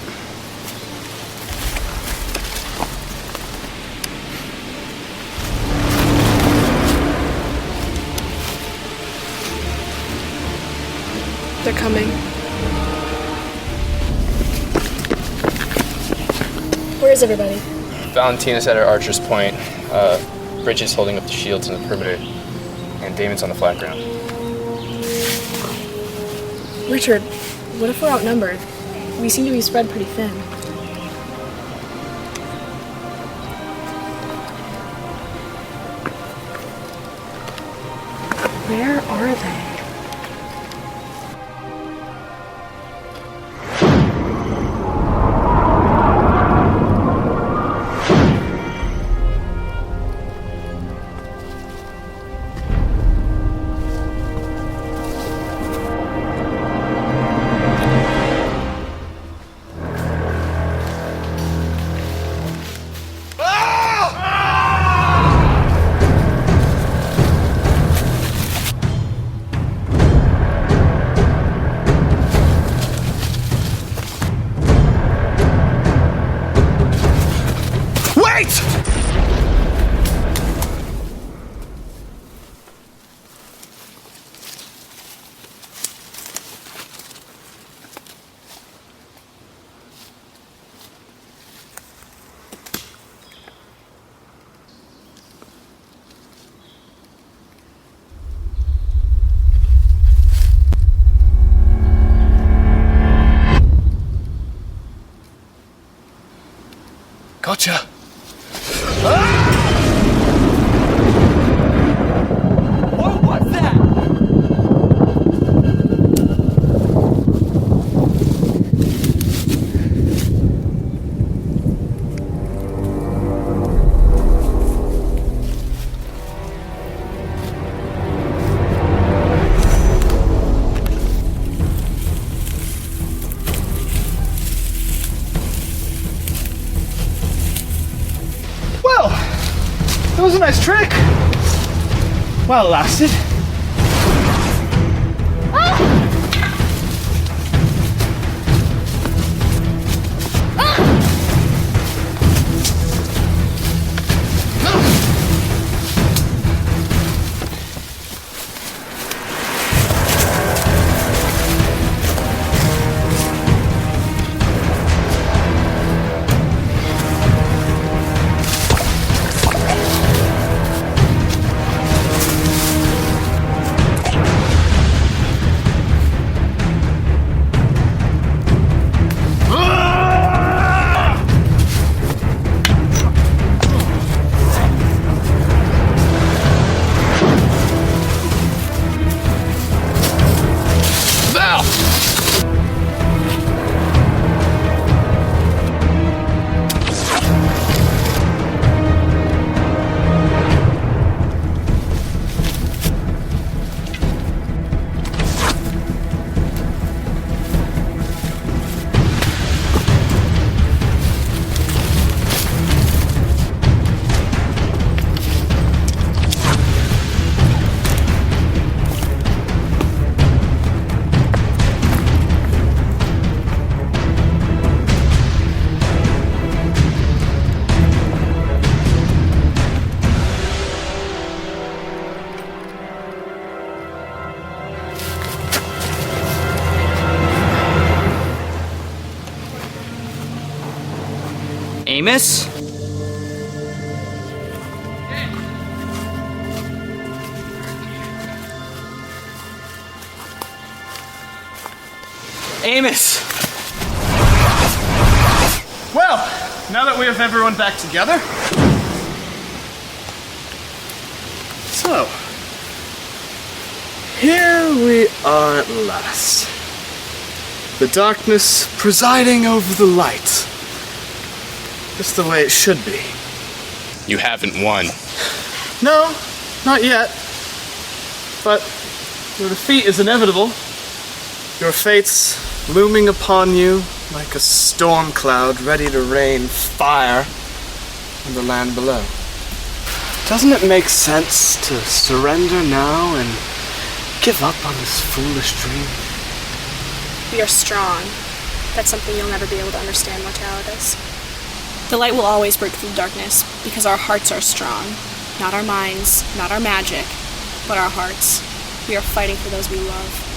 They're coming. Where is everybody? Valentina's at our archer's point. Bridget's holding up the shields in the perimeter. And Damon's on the flat ground. Richard, what if we're outnumbered? We seem to be spread pretty thin. Where are they? Gotcha! What was that? Well, that was a nice trick. Well, it lasted. Amos? Amos! Well, now that we have everyone back together. So, here we are at last. The darkness presiding over the light. Just the way it should be. You haven't won. No, not yet. But your defeat is inevitable. Your fate's looming upon you like a storm cloud ready to rain fire on the land below. Doesn't it make sense to surrender now and give up on this foolish dream? We are strong. That's something you'll never be able to understand, Mortalitus. The light will always break through the darkness because our hearts are strong. Not our minds, not our magic, but our hearts. We are fighting for those we love.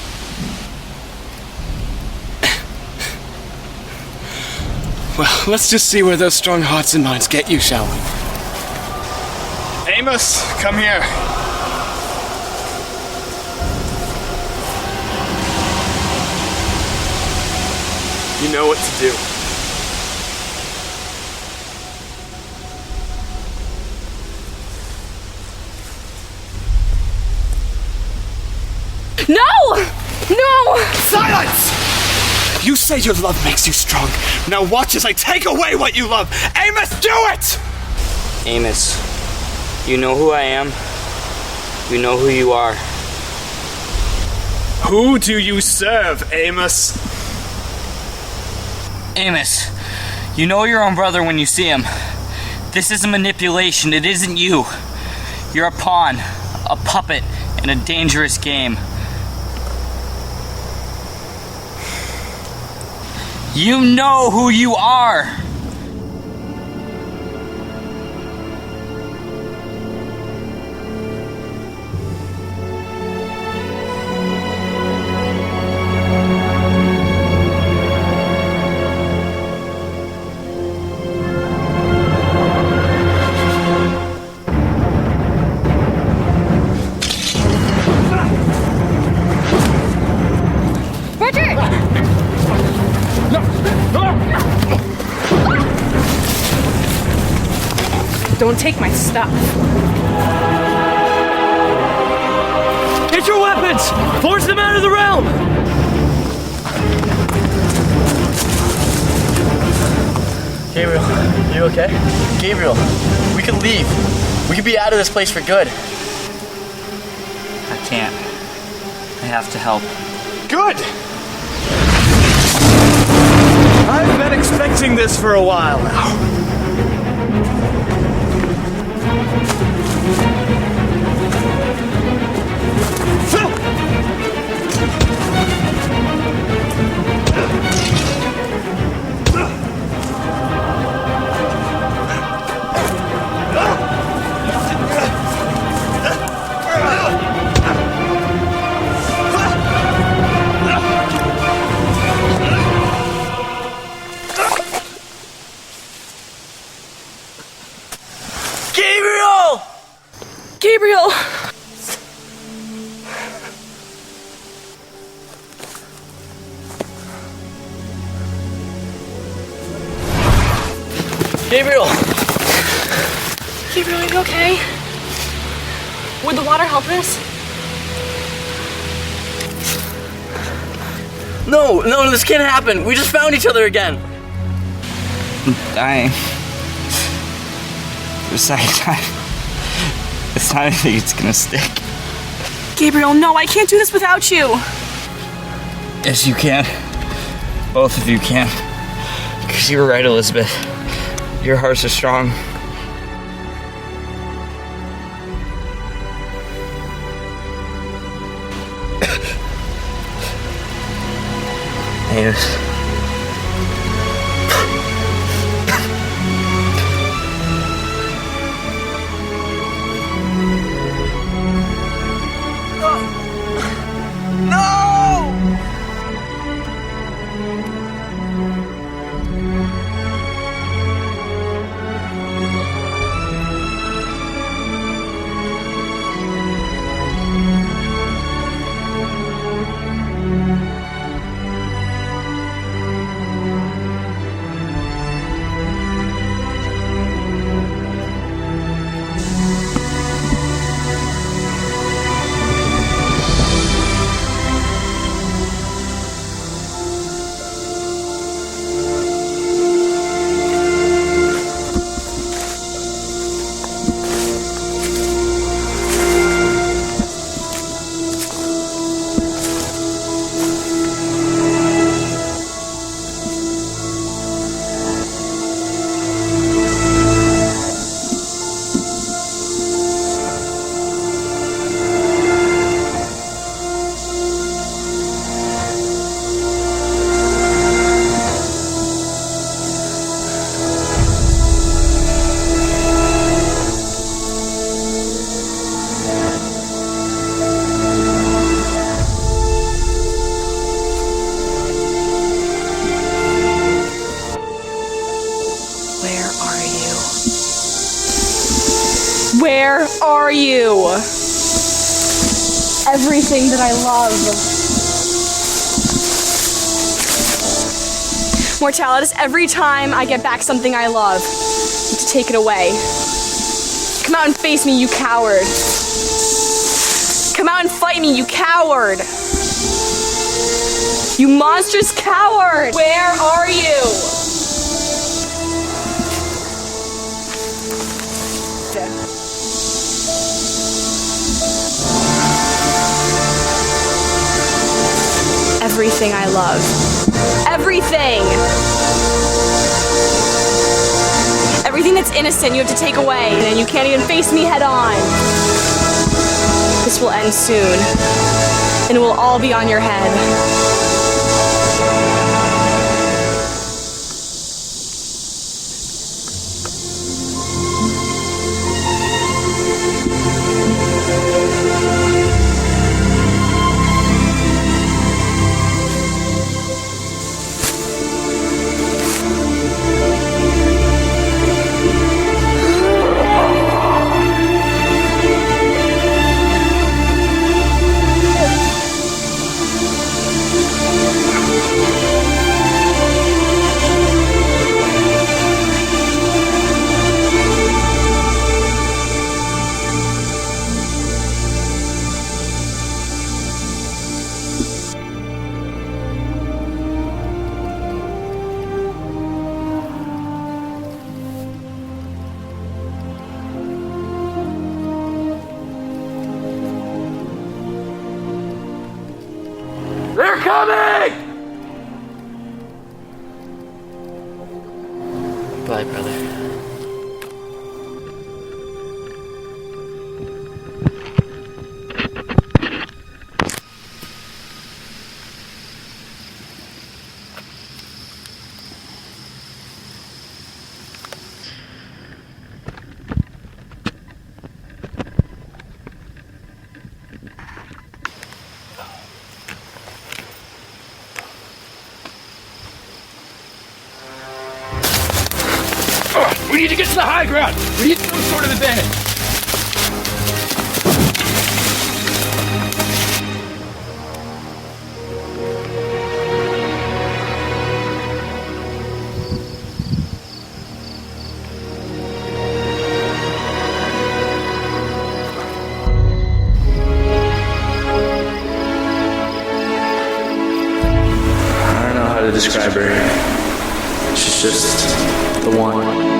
Well, let's just see where those strong hearts and minds get you, shall we? Amos, come here. You know what to do. No! No! Silence! You say your love makes you strong. Now watch as I take away what you love. Amos, do it! Amos, you know who I am. You know who you are. Who do you serve, Amos? Amos, you know your own brother when you see him. This is a manipulation. It isn't you. You're a pawn, a puppet in a dangerous game. You know who you are! Don't take my stuff. Get your weapons! Force them out of the realm! Gabriel, you okay? Gabriel, we can leave. We can be out of this place for good. I can't. I have to help. Good! I've been expecting this for a while now. Gabriel! Gabriel! Gabriel, are you okay? Would the water help us? No, this can't happen. We just found each other again. I'm dying. Besides, it's not anything it's gonna stick. Gabriel, no, I can't do this without you. Yes, you can. Both of you can. Because you were right, Elizabeth. Your hearts are strong. Amos. you? Everything that I love. Mortalitus, every time I get back something I love, you have to take it away. Come out and face me, you coward. Come out and fight me, you coward. You monstrous coward! Where are you? Everything I love. Everything! Everything that's innocent you have to take away, and you can't even face me head on. This will end soon, and it will all be on your head. They're coming! Bye, brother. We need to get to the high ground! We need some sort of advantage! I don't know how to describe her. She's just the one.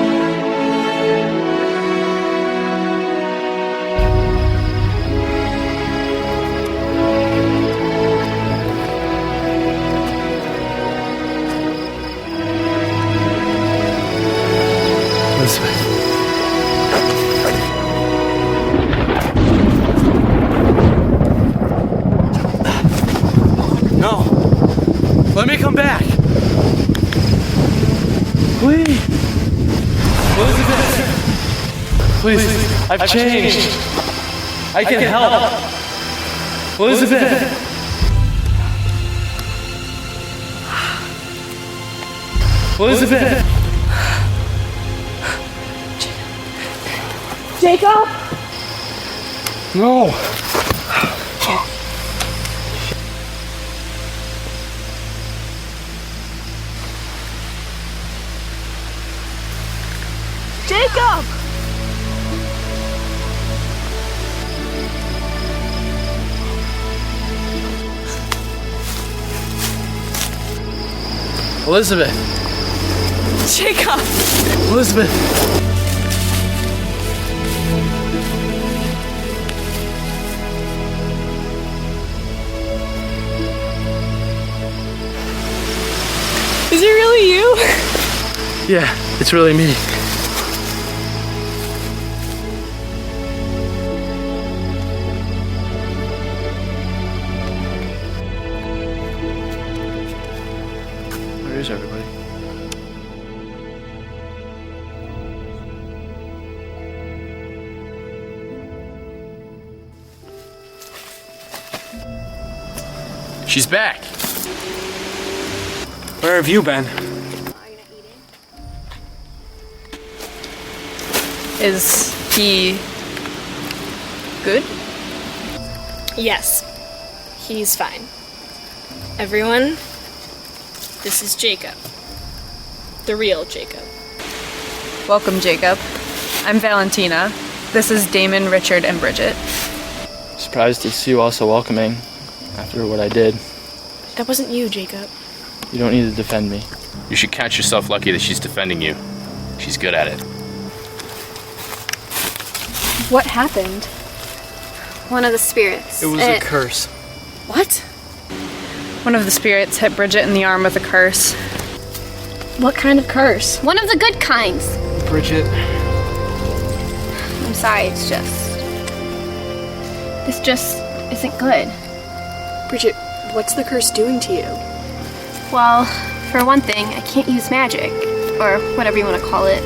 No! Let me come back! Please! Elizabeth! Please, I've changed! I can help! Elizabeth! Elizabeth! Jacob! No! Jacob! Elizabeth! Jacob! Elizabeth! Is it really you? Yeah, it's really me. Where is everybody? She's back. Where have you been? Is he good? Yes, he's fine. Everyone, this is Jacob. The real Jacob. Welcome, Jacob. I'm Valentina. This is Damon, Richard, and Bridget. Surprised to see you all so welcoming after what I did. That wasn't you, Jacob. You don't need to defend me. You should count yourself lucky that she's defending you. She's good at it. What happened? One of the spirits. It was a curse. What? One of the spirits hit Bridget in the arm with a curse. What kind of curse? One of the good kinds. Bridget. I'm sorry, it's just... This just isn't good. Bridget, what's the curse doing to you? Well, for one thing, I can't use magic, or whatever you want to call it.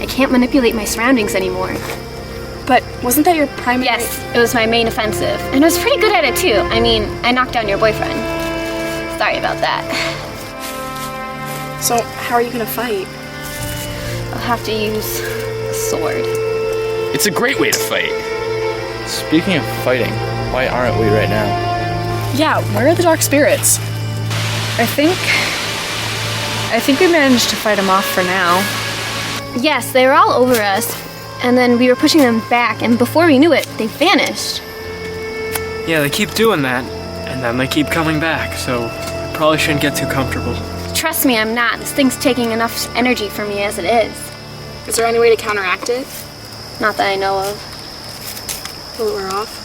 I can't manipulate my surroundings anymore. But wasn't that your primary... Yes, it was my main offensive, and I was pretty good at it too. I mean, I knocked down your boyfriend. Sorry about that. So, how are you gonna fight? I'll have to use a sword. It's a great way to fight. Speaking of fighting, why aren't we right now? Yeah, where are the dark spirits? I think we managed to fight them off for now. Yes, they were all over us, and then we were pushing them back, and before we knew it, they vanished. Yeah, they keep doing that, and then they keep coming back, so I probably shouldn't get too comfortable. Trust me, I'm not. This thing's taking enough energy from me as it is. Is there any way to counteract it? Not that I know of. Till it wear off?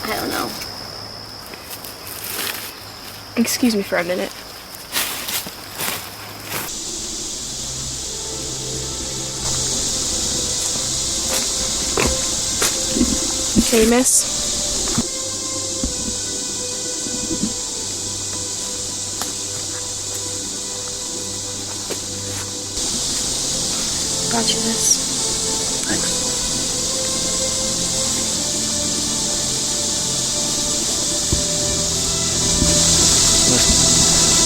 I don't know. Excuse me for a minute. Okay, miss. Got you this. Thanks.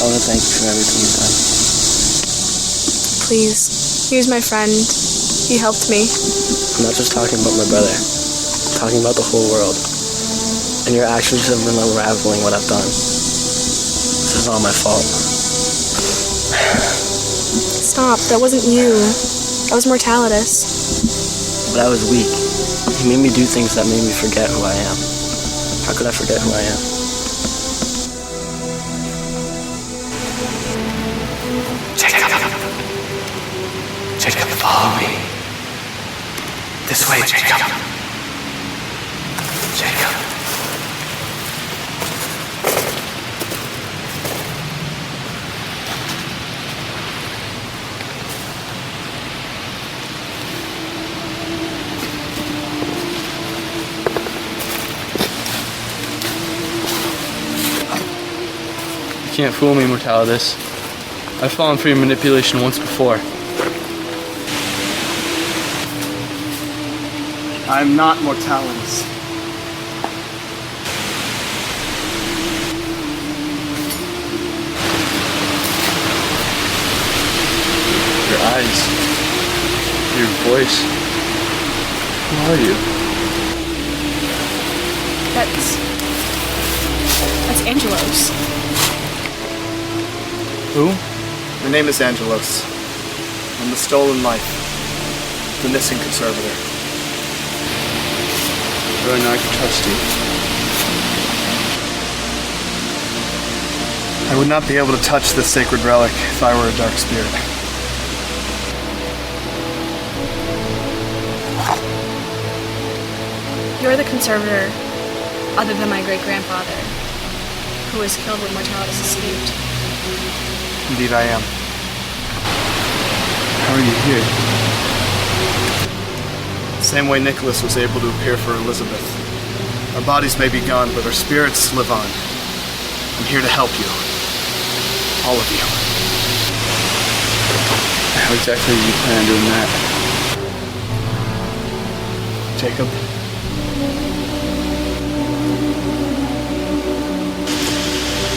I want to thank you for everything you've done. Please. He was my friend. He helped me. I'm not just talking about my brother. I'm talking about the whole world. And your actions have been unraveling what I've done. This is all my fault. Stop. That wasn't you. That was Mortalitus. But I was weak. He made me do things that made me forget who I am. How could I forget who I am? Jacob, follow me. This way, Jacob. Jacob. You can't fool me, Mortalitus. I've fallen for your manipulation once before. I'm not Mortalitus. Your eyes, your voice. Who are you? That's Angelos. Who? My name is Angelos. I'm the stolen life. The missing Conservator. Do I not trust you? I would not be able to touch this sacred relic if I were a dark spirit. You're the Conservator, other than my great-grandfather, who was killed when Mortalitus escaped. Indeed I am. How are you here? Same way Nicholas was able to appear for Elizabeth. Our bodies may be gone, but our spirits live on. I'm here to help you. All of you. How exactly do you plan on doing that? Jacob.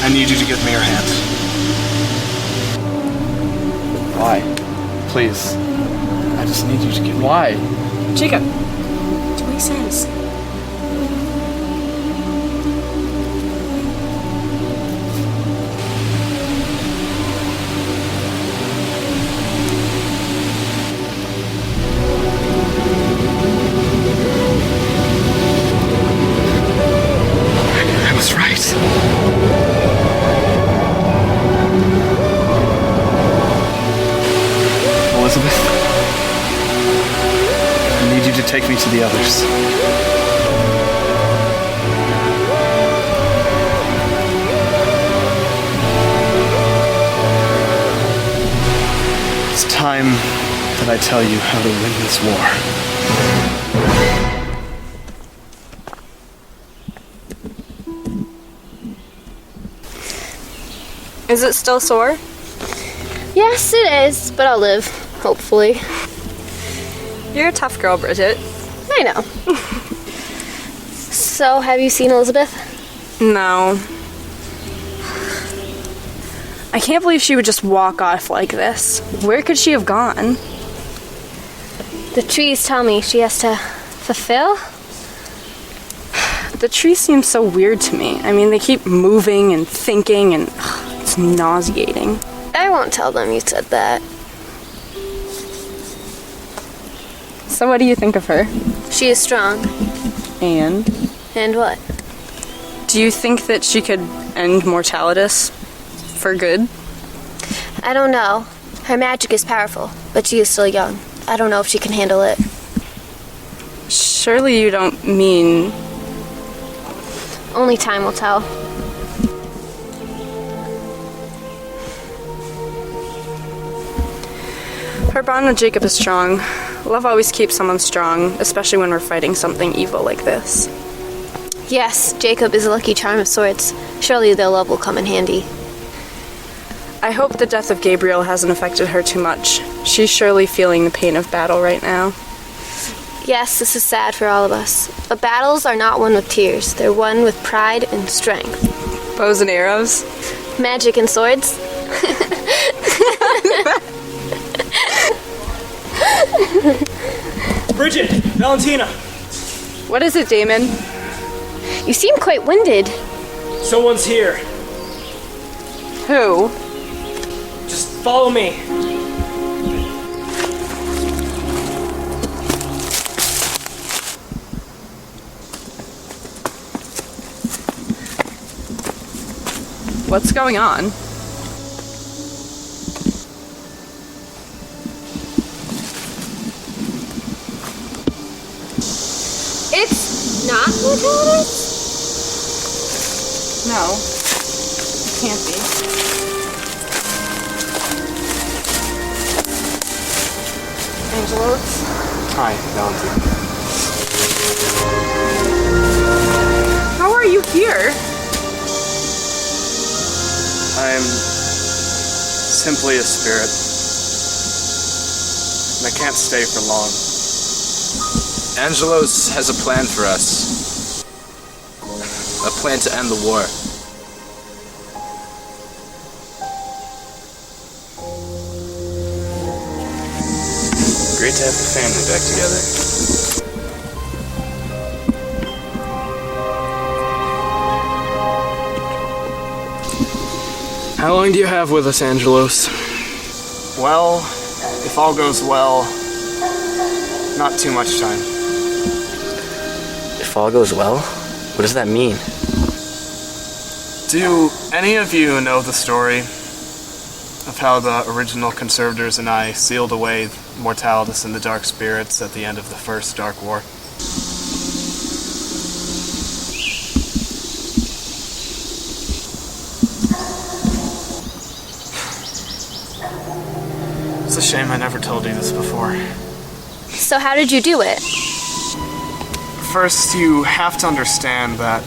I need you to give me your hand. Why? Please. I just need you to give me... Why? Jacob, this is. I was right. Elizabeth, I need you to take me to the others. It's time that I tell you how to win this war. Is it still sore? Yes, it is, but I'll live, hopefully. You're a tough girl, Bridget. I know. So, have you seen Elizabeth? No. I can't believe she would just walk off like this. Where could she have gone? The trees tell me she has to fulfill. The trees seem so weird to me. I mean, they keep moving and thinking, and it's nauseating. I won't tell them you said that. So what do you think of her? She is strong. And? And what? Do you think that she could end Mortalitus for good? I don't know. Her magic is powerful, but she is still young. I don't know if she can handle it. Surely you don't mean... Only time will tell. Her bond with Jacob is strong. Love always keeps someone strong, especially when we're fighting something evil like this. Yes, Jacob is a lucky charm of sorts. Surely their love will come in handy. I hope the death of Gabriel hasn't affected her too much. She's surely feeling the pain of battle right now. Yes, this is sad for all of us. But battles are not won with tears. They're won with pride and strength. Bows and arrows? Magic and swords. Bridget! Valentina! What is it, Damon? You seem quite winded. Someone's here. Who? Just follow me. What's going on? It's not Mortalitus? No. Can't be. Angelos? Hi, Valentina. How are you here? I'm simply a spirit. And I can't stay for long. Angelos has a plan for us. A plan to end the war. Great to have the family back together. How long do you have with us, Angelos? Well, if all goes well, not too much time. If all goes well? What does that mean? Do any of you know the story of how the original Conservators and I sealed away Mortalitus and the Dark Spirits at the end of the First Dark War? It's a shame I never told you this before. So how did you do it? First, you have to understand that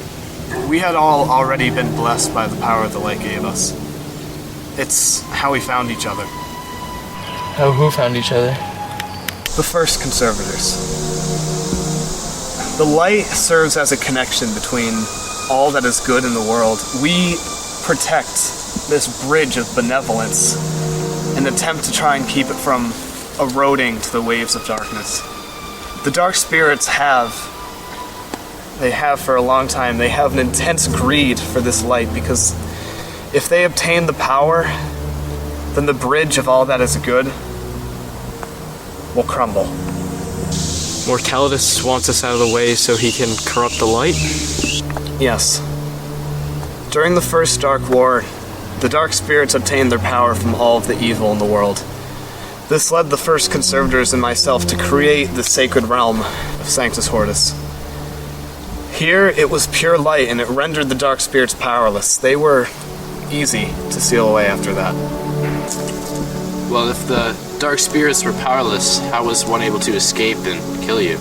we had all already been blessed by the power the light gave us. It's how we found each other. Who found each other? The first Conservators. The light serves as a connection between all that is good in the world. We protect this bridge of benevolence and attempt to try and keep it from eroding to the waves of darkness. The Dark Spirits have They have for a long time. They have an intense greed for this light because if they obtain the power, then the bridge of all that is good will crumble. Mortalitus wants us out of the way so he can corrupt the light? Yes. During the First Dark War, the Dark Spirits obtained their power from all of the evil in the world. This led the first Conservators and myself to create the sacred realm of Sanctus Hortus. Here, it was pure light, and it rendered the Dark Spirits powerless. They were easy to seal away after that. Well, if the Dark Spirits were powerless, how was one able to escape and kill you?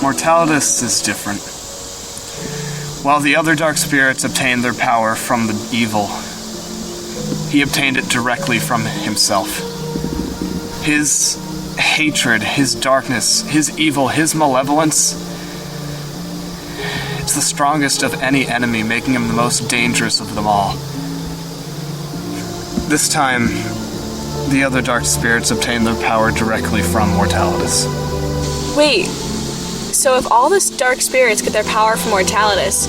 Mortalitus is different. While the other Dark Spirits obtained their power from the evil, he obtained it directly from himself. His hatred, his darkness, his evil, his malevolence, it's the strongest of any enemy, making him the most dangerous of them all. This time, the other Dark Spirits obtained their power directly from Mortalitus. Wait, so if all the Dark Spirits get their power from Mortalitus,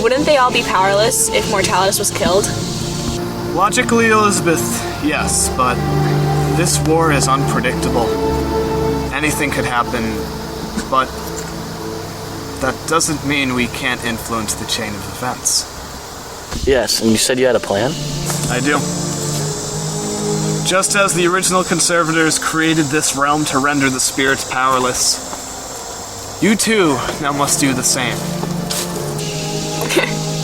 wouldn't they all be powerless if Mortalitus was killed? Logically, Elizabeth, yes, but this war is unpredictable. Anything could happen, but that doesn't mean we can't influence the chain of events. Yes, and you said you had a plan? I do. Just as the original Conservators created this realm to render the spirits powerless, you too now must do the same.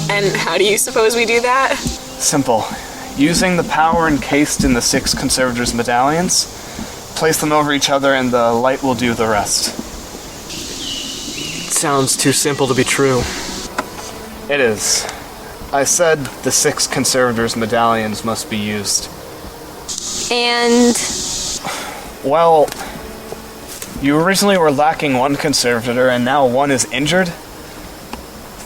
And how do you suppose we do that? Simple. Using the power encased in the 6 Conservators' medallions, place them over each other and the light will do the rest. Sounds too simple to be true. It is. I said the 6 Conservators' medallions must be used. And... Well, you originally were lacking 1 Conservator and now 1 is injured?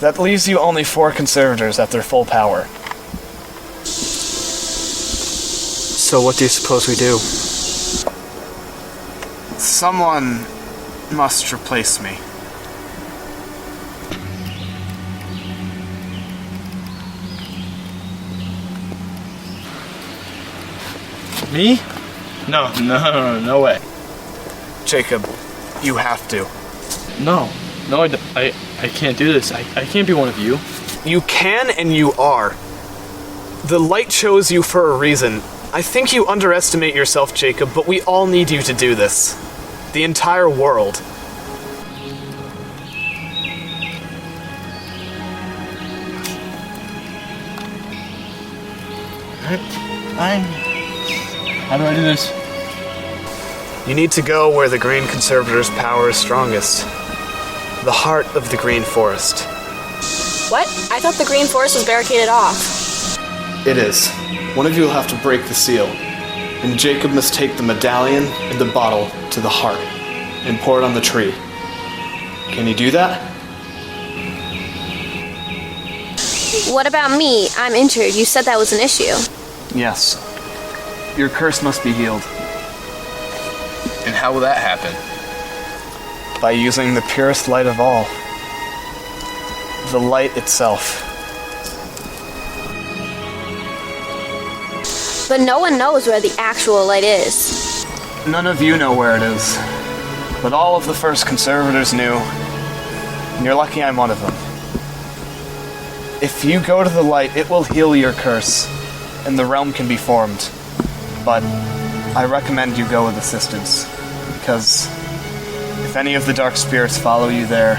That leaves you only 4 Conservators at their full power. So what do you suppose we do? Someone must replace me. Me? No way. Jacob, you have to. No, I can't do this. I can't be one of you. You can and you are. The light chose you for a reason. I think you underestimate yourself, Jacob, but we all need you to do this. The entire world. How do I do this? You need to go where the Green Conservator's power is strongest. The heart of the Green Forest. What? I thought the Green Forest was barricaded off. It is. One of you will have to break the seal, and Jacob must take the medallion and the bottle to the heart and pour it on the tree. Can you do that? what about me? I'm injured. You said that was an issue. Yes. Your curse must be healed. And how will that happen? By using the purest light of all. The light itself. But no one knows where the actual light is. None of you know where it is. But all of the first Conservators knew. And you're lucky I'm one of them. If you go to the light, it will heal your curse. And the realm can be formed. But I recommend you go with assistance. Because if any of the dark spirits follow you there,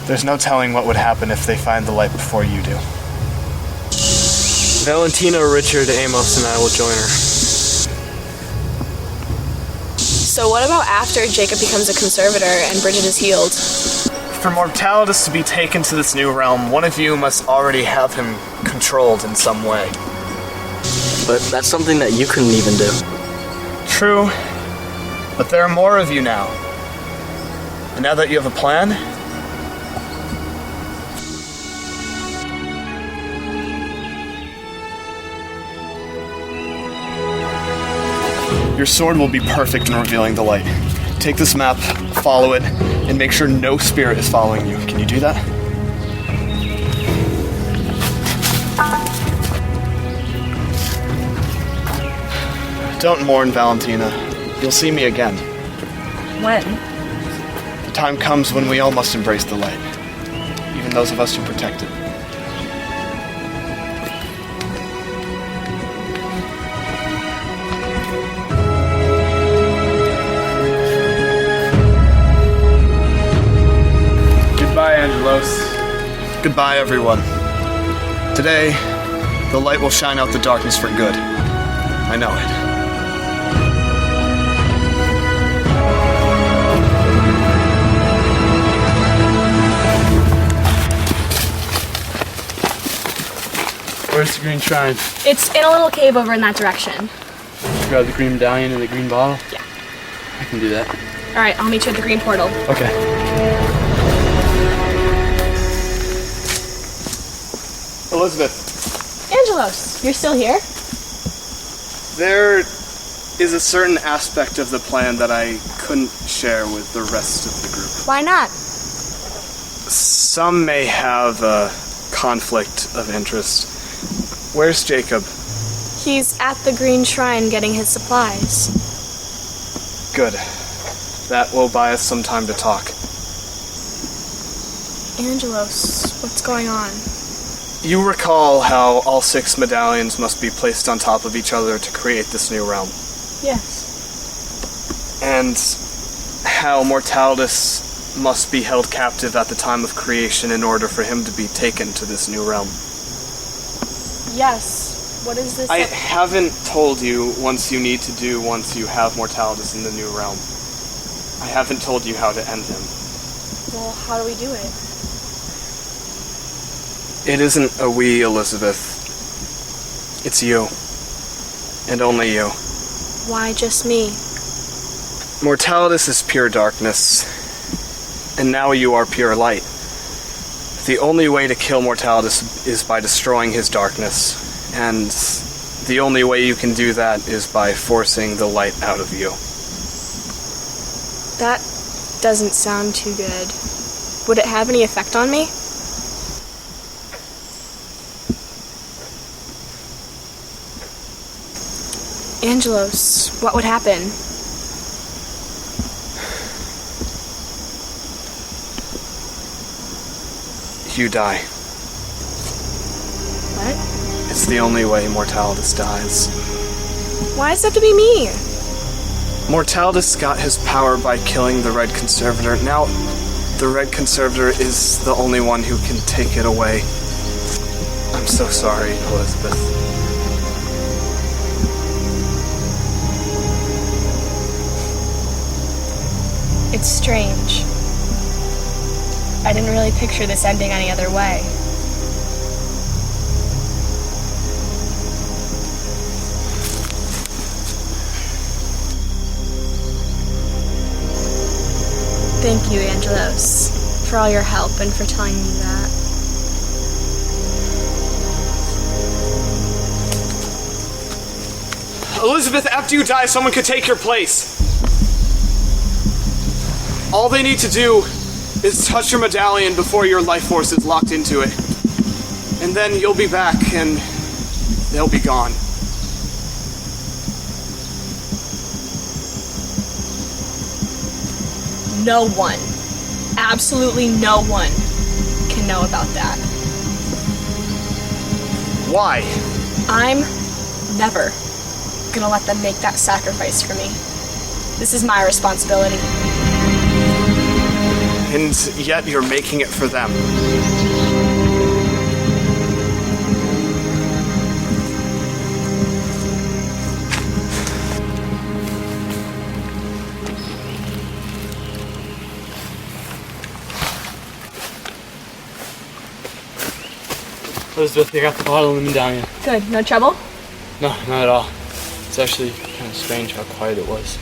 there's no telling what would happen if they find the light before you do. Valentina, Richard, Amos, and I will join her. So what about after Jacob becomes a Conservator and Bridget is healed? For Mortalitus to be taken to this new realm, one of you must already have him controlled in some way. But that's something that you couldn't even do. True, but there are more of you now. And now that you have a plan, your sword will be perfect in revealing the light. take this map, follow it, and make sure no spirit is following you. Can you do that? Don't mourn, Valentina. You'll see me again. When? The time comes when we all must embrace the light, even those of us who protect it. Goodbye, Angelos. Goodbye, everyone. Today, the light will shine out the darkness for good. I know it. Where's the green shrine? It's in a little cave over in that direction. Grab the green medallion and the green bottle? Yeah. I can do that. All right, I'll meet you at the green portal. Okay. Elizabeth, Angelos, you're still here? there is a certain aspect of the plan that I couldn't share with the rest of the group. Why not? Some may have a conflict of interest. Where's Jacob? He's at the Green Shrine getting his supplies. Good. That will buy us some time to talk. Angelos, what's going on? You recall how all 6 medallions must be placed on top of each other to create this new realm. Yes. And how Mortalitus must be held captive at the time of creation in order for him to be taken to this new realm. Yes. What is this? I haven't told you once you need to do once you have Mortalitus in the new realm. I haven't told you how to end him. Well, how do we do it? It isn't a we, Elizabeth. It's you. And only you. Why just me? Mortalitus is pure darkness. And now you are pure light. The only way to kill Mortalitus is by destroying his darkness. And the only way you can do that is by forcing the light out of you. That doesn't sound too good. Would it have any effect on me? Angelos, what would happen? You die. What? It's the only way Mortalitus dies. Why does it have to be me? Mortalitus got his power by killing the Red Conservator. Now, the Red Conservator is the only one who can take it away. I'm so sorry, Elizabeth. It's strange. I didn't really picture this ending any other way. Thank you, Angelos, for all your help and for telling me that. Elizabeth, after you die, someone could take your place. All they need to do is touch your medallion before your life force is locked into it. And then you'll be back, and they'll be gone. No one, absolutely no one, can know about that. Why? I'm never gonna let them make that sacrifice for me. This is my responsibility. And yet you're making it for them. Elizabeth, I got the bottle and the medallion. Good, no trouble? No, not at all. It's actually kind of strange how quiet it was.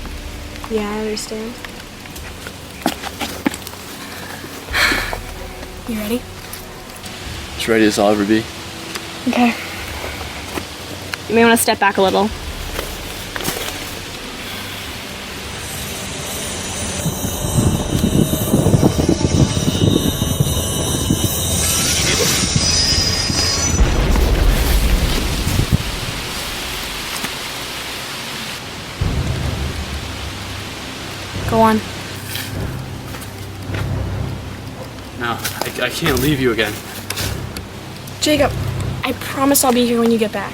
Yeah, I understand. You ready? As ready as I'll ever be. Okay. You may want to step back a little. Go on. No, I can't leave you again. Jacob, I promise I'll be here when you get back.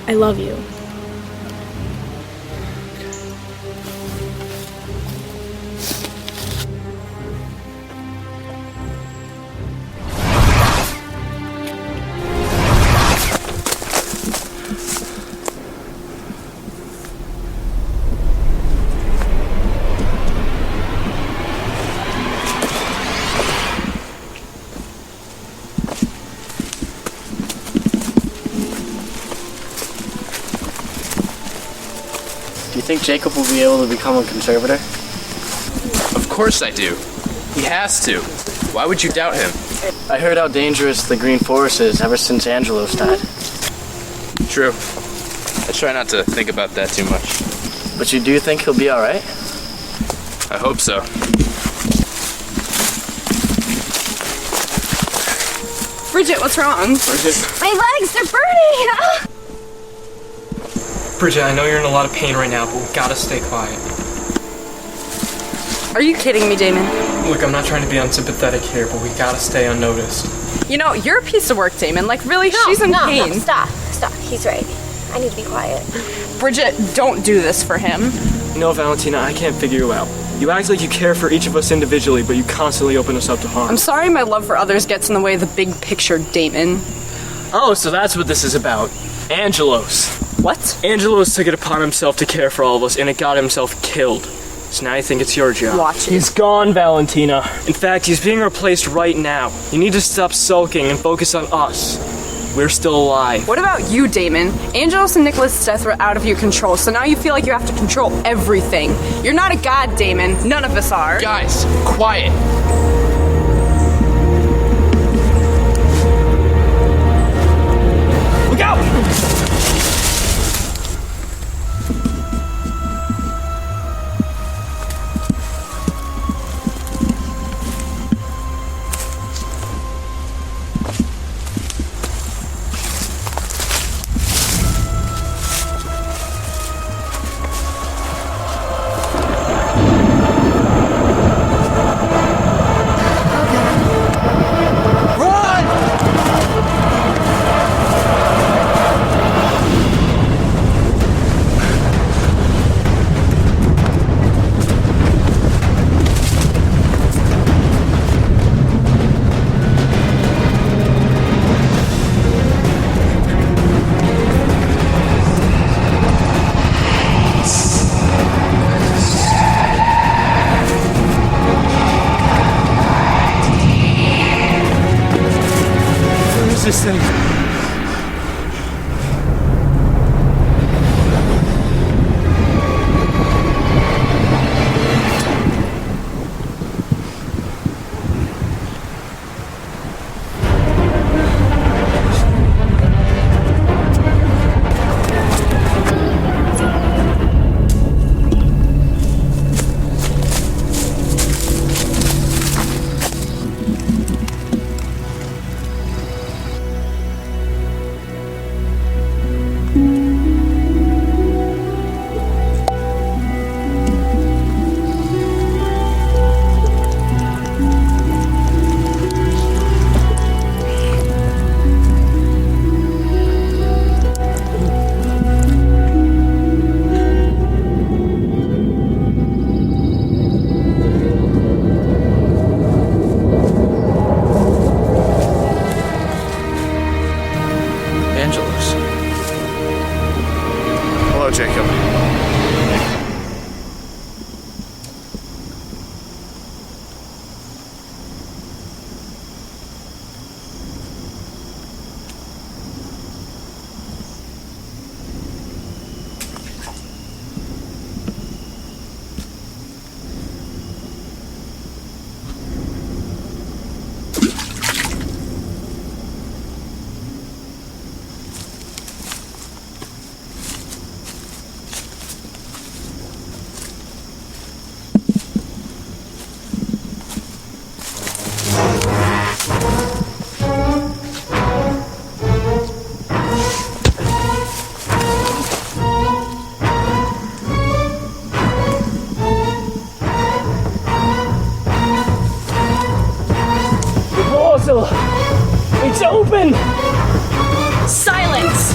I love you. Do you think Jacob will be able to become a conservator? Of course I do. He has to. Why would you doubt him? I heard how dangerous the Green Forest is ever since Angelos died. True. I try not to think about that too much. But you do think he'll be alright? I hope so. Bridget, what's wrong? Bridget. My legs, they're burning! Bridget, I know you're in a lot of pain right now, but we gotta stay quiet. Are you kidding me, Damon? Look, I'm not trying to be unsympathetic here, but we gotta stay unnoticed. You know, you're a piece of work, Damon. Like, really, she's in pain. No, stop. He's right. I need to be quiet. Bridget, don't do this for him. You know, Valentina, I can't figure you out. You act like you care for each of us individually, but you constantly open us up to harm. I'm sorry my love for others gets in the way of the big picture, Damon. Oh, so that's what this is about. Angelos. What? Angelos took it upon himself to care for all of us, and it got himself killed. So now I think it's your job. Watch it. He's gone, Valentina. In fact, he's being replaced right now. You need to stop sulking and focus on us. We're still alive. What about you, Damon? Angelos and Nicholas' death were out of your control, so now you feel like you have to control everything. You're not a god, Damon. None of us are. Guys, quiet. Look out! This thing. Angel! It's open! Silence!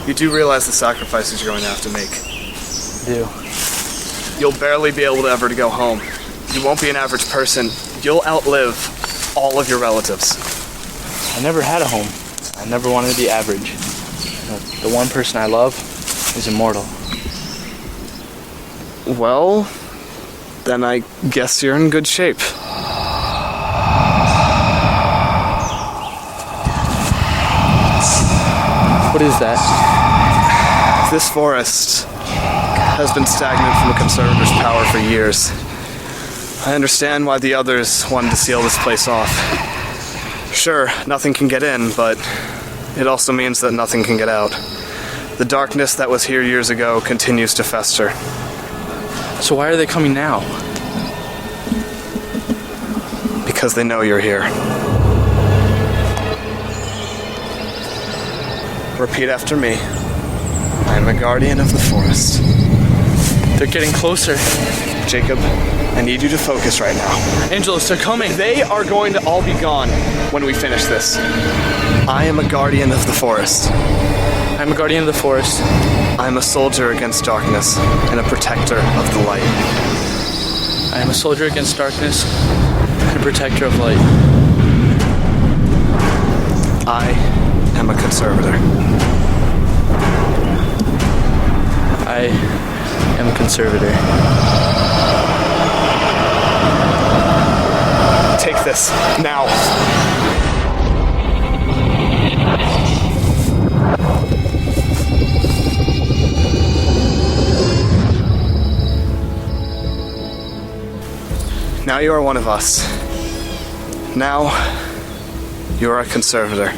You do realize the sacrifices you're going to have to make. I do. You'll barely be able to ever go home. You won't be an average person. You'll outlive all of your relatives. I never had a home. I never wanted to be average. The one person I love is immortal. Well, then I guess you're in good shape. What is that? This forest has been stagnant from the Conservators' power for years. I understand why the others wanted to seal this place off. Sure, nothing can get in, but it also means that nothing can get out. The darkness that was here years ago continues to fester. So why are they coming now? Because they know you're here. Repeat after me. I am a guardian of the forest. They're getting closer. Jacob, I need you to focus right now. Angelos, they're coming. They are going to all be gone when we finish this. I am a guardian of the forest. I'm a guardian of the forest. I am a soldier against darkness and a protector of the light. I am a soldier against darkness and a protector of light. I am a conservator. I am a conservator. Take this, now. Now you are one of us. Now, you are a conservator.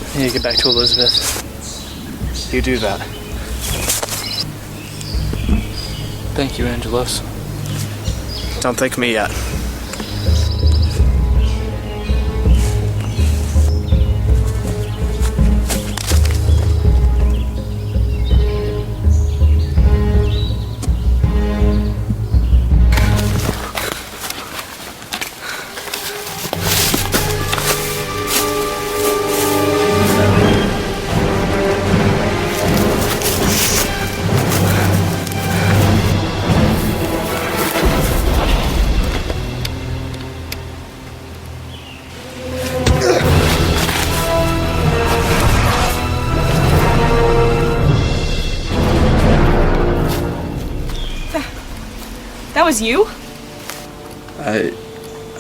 I need to get back to Elizabeth. You do that. Thank you, Angelos. Don't thank me yet. That was you? I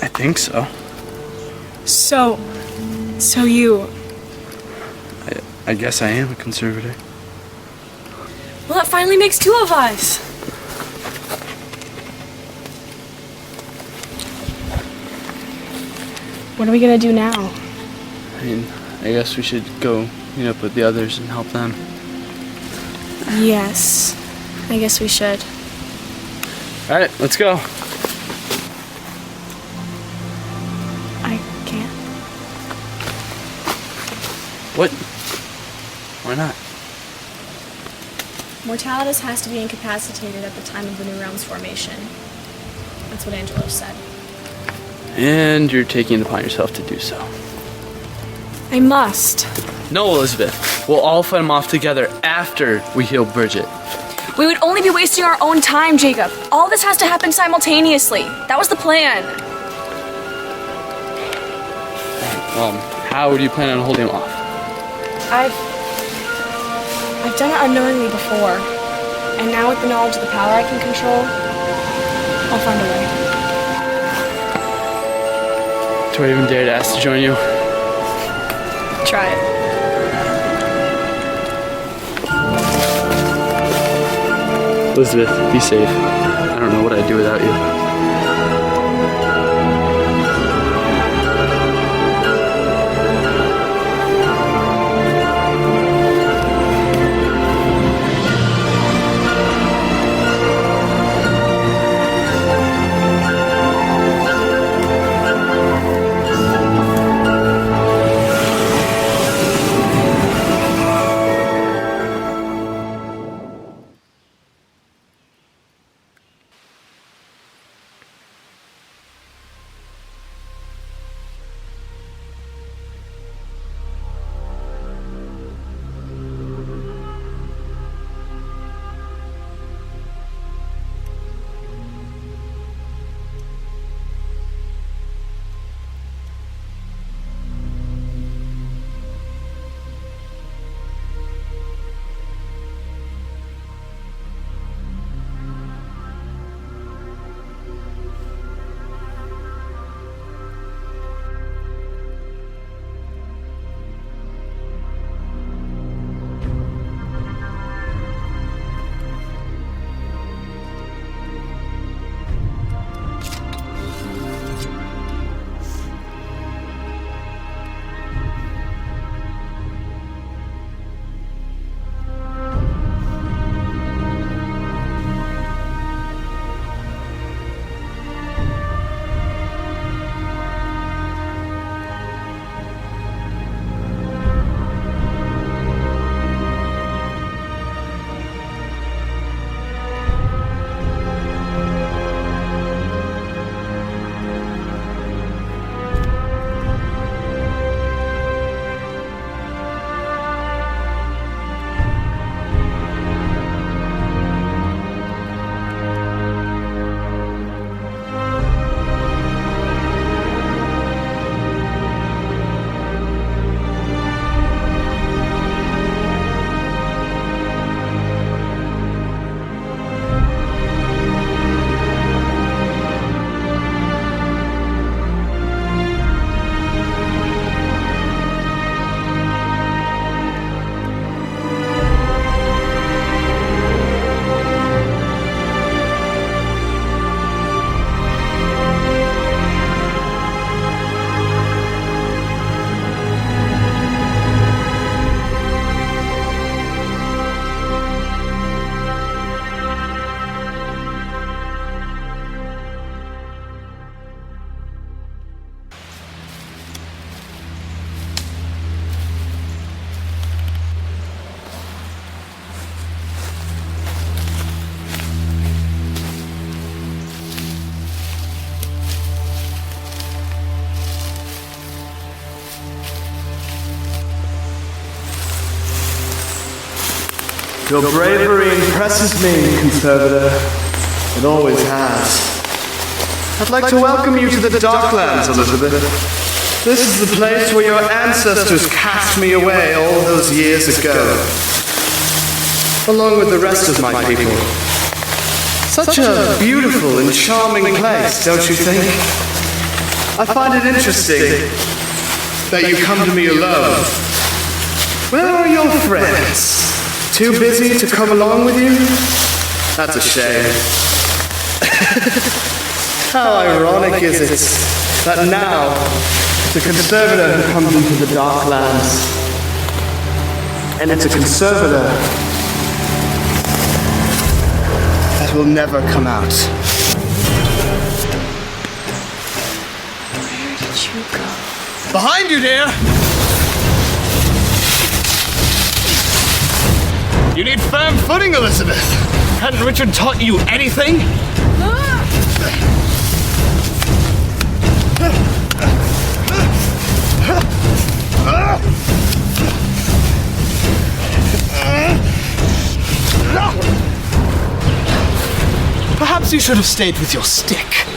think so. So you... I guess I am a conservator. Well, that finally makes two of us. What are we gonna do now? I mean, I guess we should go meet up with the others and help them. Yes, I guess we should. Alright, let's go. I can't. What? Why not? Mortalitus has to be incapacitated at the time of the New Realms formation. That's what Angelo said. And you're taking it upon yourself to do so. I must. No, Elizabeth. We'll all fight them off together after we heal Bridget. We would only be wasting our own time, Jacob. All this has to happen simultaneously. That was the plan. How do you plan on holding them off? I've done it unknowingly before. And now with the knowledge of the power I can control, I'll find a way. Do I even dare to ask to join you? Try it. Elizabeth, be safe. I don't know what I'd do without you. Your bravery impresses me, Conservator. It always has. I'd like to welcome you to the Darklands, Elizabeth. This is the place where your ancestors cast me away all those years ago, along with the rest of my people. Such a beautiful and charming place, don't you think? I find it interesting that you come to me alone. Where are your friends? Too busy to come along with you? That's a shame. How ironic is it that now the Conservator who comes into the Darklands, and it's a Conservator that will never come out. Where did you go? Behind you, dear! You need firm footing, Elizabeth. Hadn't Richard taught you anything? Perhaps you should have stayed with your stick.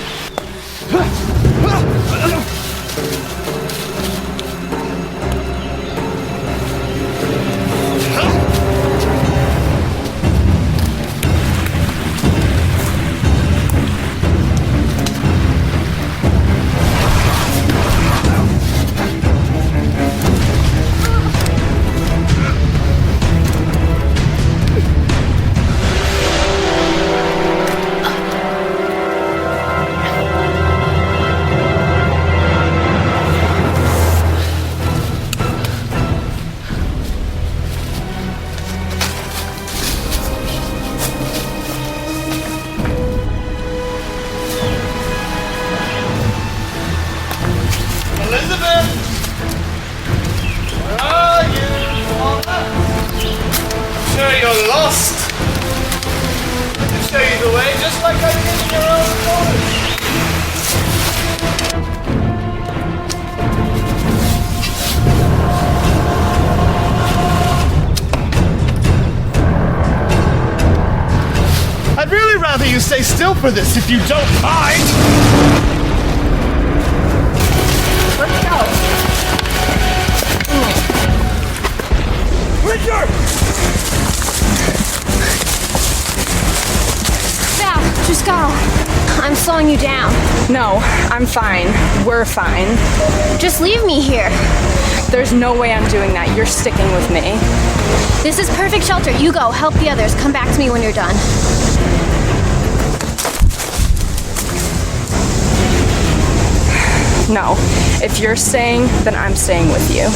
I'd really rather you stay still for this if you don't mind. Let's go. Richard! Val, just go. I'm slowing you down. No, I'm fine. We're fine. Just leave me here. There's no way I'm doing that. You're sticking with me. This is perfect shelter. You go. Help the others. Come back to me when you're done. No. If you're staying, then I'm staying with you.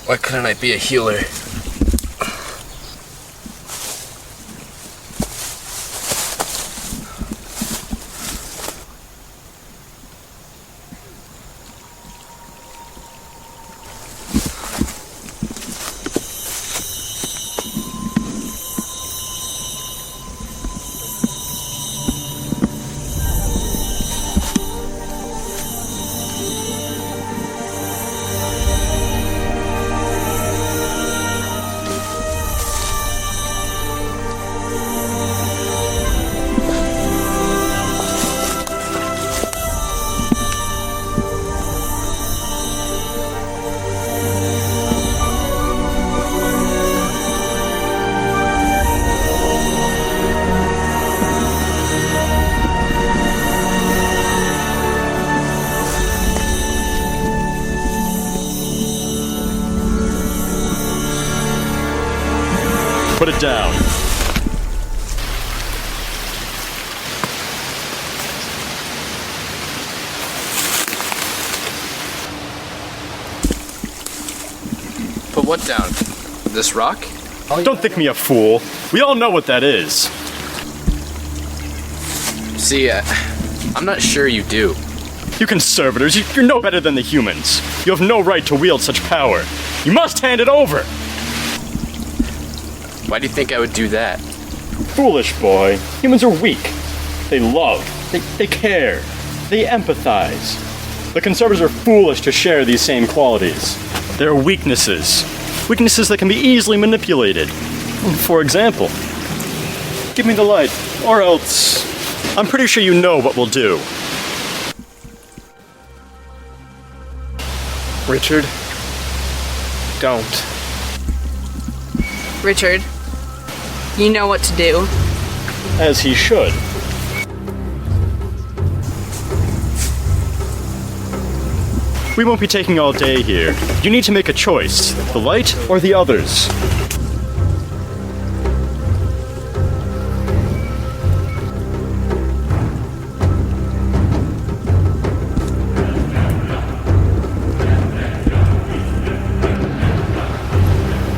Why couldn't I be a healer? Put it down. Put what down? This rock? Don't think me a fool. We all know what that is. See, I'm not sure you do. You Conservators, you're no better than the humans. You have no right to wield such power. You must hand it over! Why do you think I would do that? Foolish boy. Humans are weak. They love. They care. They empathize. The Conservators are foolish to share these same qualities. There are weaknesses. Weaknesses that can be easily manipulated. For example, give me the light, or else I'm pretty sure you know what we'll do. Richard, don't. Richard, you know what to do. As he should. We won't be taking all day here. You need to make a choice. The light or the others.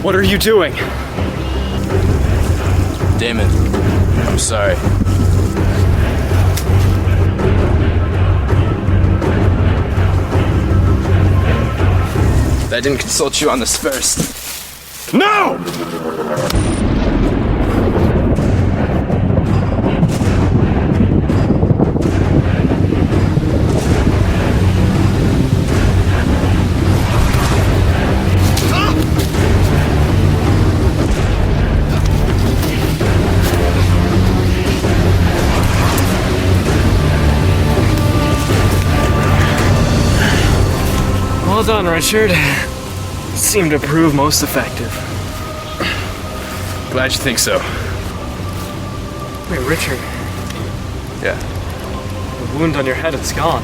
What are you doing? Damon, I'm sorry. I didn't consult you on this first. No! Well done, Richard. Seemed to prove most effective. Glad you think so. Wait, Richard. Yeah. The wound on your head, it's gone.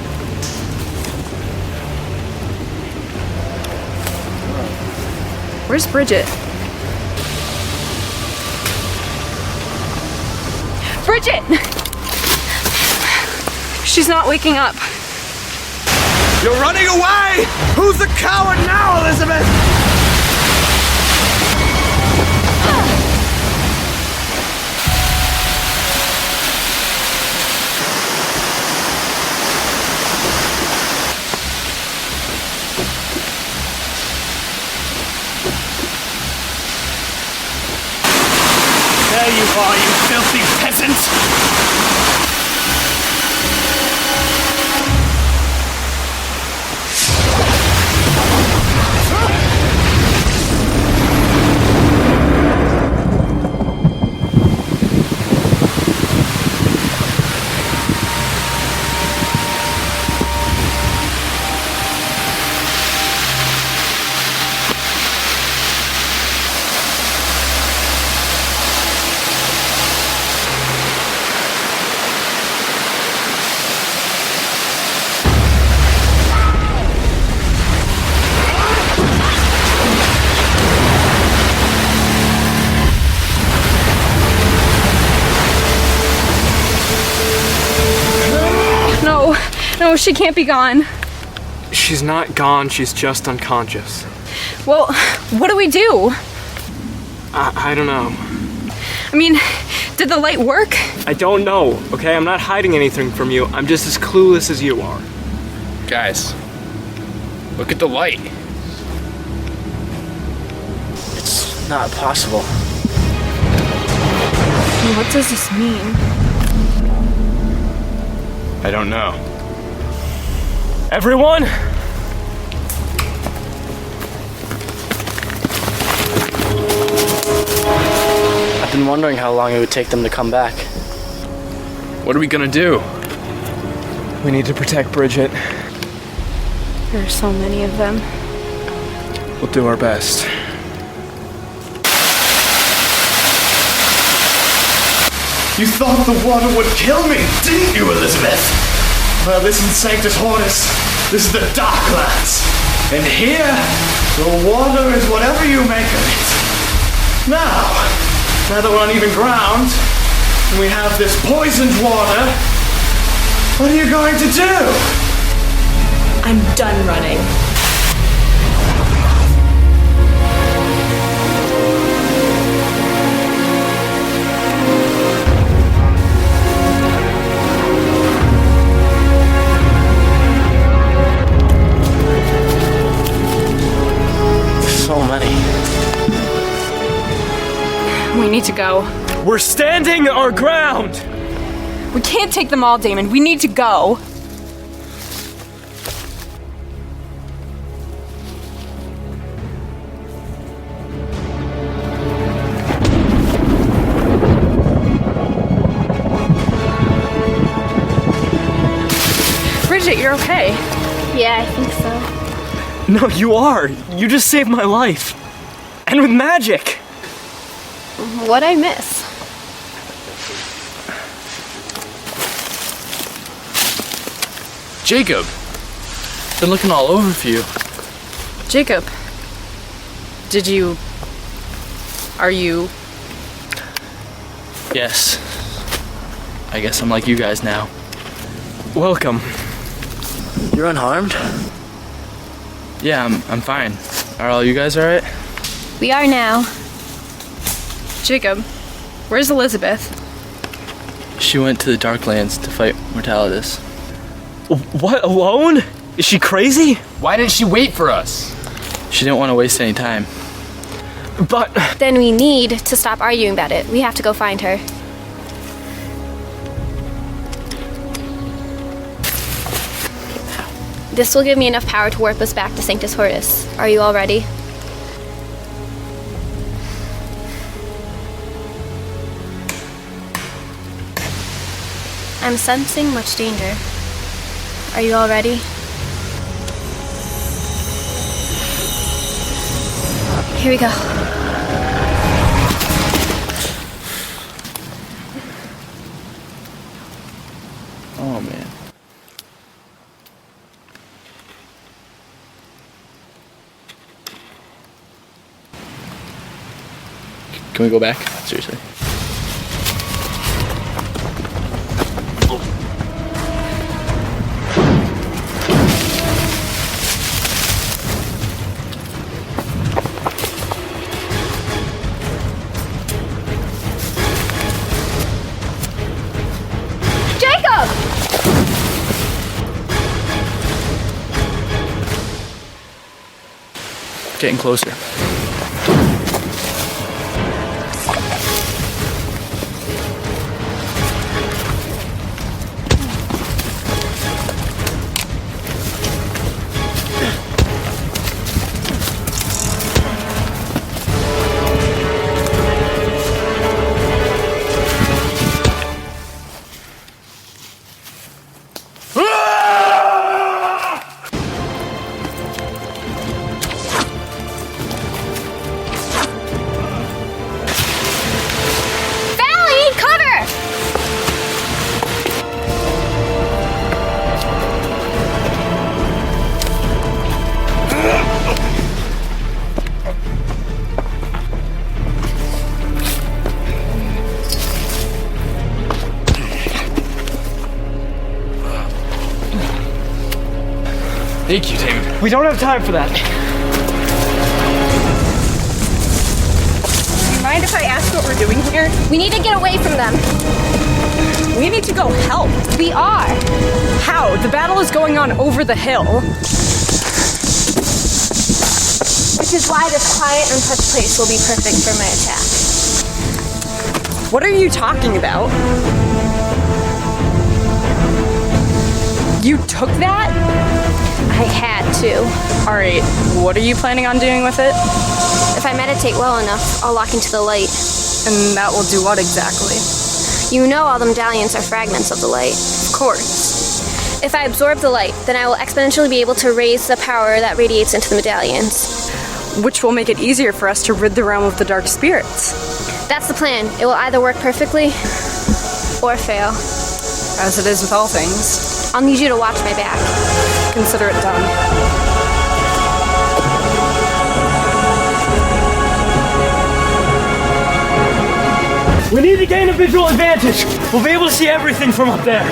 Where's Bridget? Bridget! She's not waking up. You're running away! Who's the coward now, Elizabeth? There you are, you filthy peasant! No, she can't be gone. She's not gone, she's just unconscious. Well, what do we do? I don't know. I mean, did the light work? I don't know, okay? I'm not hiding anything from you. I'm just as clueless as you are. Guys, look at the light. It's not possible. What does this mean? I don't know. Everyone! I've been wondering how long it would take them to come back. What are we gonna do? We need to protect Bridget. There are so many of them. We'll do our best. You thought the water would kill me, didn't you, Elizabeth? Well, listen, Sanctus Hortus, this is the Darklands. And here, the water is whatever you make of it. Now, Now that we're on even ground, and we have this poisoned water, what are you going to do? I'm done running. So many. We need to go. We're standing our ground! We can't take them all, Damon. We need to go. Bridget, you're okay. Yeah, I think so. No, you are. You just saved my life. And with magic. What'd I miss? Jacob! Been looking all over for you. Jacob, are you... Yes. I guess I'm like you guys now. Welcome. You're unharmed? Yeah, I'm fine. Are all you guys alright? We are now. Jacob, where's Elizabeth? She went to the Darklands to fight Mortalitus. What, alone? Is she crazy? Why didn't she wait for us? She didn't want to waste any time. But... Then we need to stop arguing about it. We have to go find her. This will give me enough power to warp us back to Sanctus Hortus. Are you all ready? I'm sensing much danger. Are you all ready? Here we go. Oh, man. Can we go back? Seriously. Jacob! Getting closer. Thank you, Damon. We don't have time for that. Do you mind if I ask what we're doing here? We need to get away from them. We need to go help. We are. How? The battle is going on over the hill. Which is why this quiet, untouched place will be perfect for my attack. What are you talking about? You took that? I had to. Alright, what are you planning on doing with it? If I meditate well enough, I'll lock into the light. And that will do what exactly? You know all the medallions are fragments of the light. Of course. If I absorb the light, then I will exponentially be able to raise the power that radiates into the medallions. Which will make it easier for us to rid the realm of the dark spirits. That's the plan. It will either work perfectly or fail. As it is with all things. I'll need you to watch my back. Consider it done. We need to gain a visual advantage. We'll be able to see everything from up there.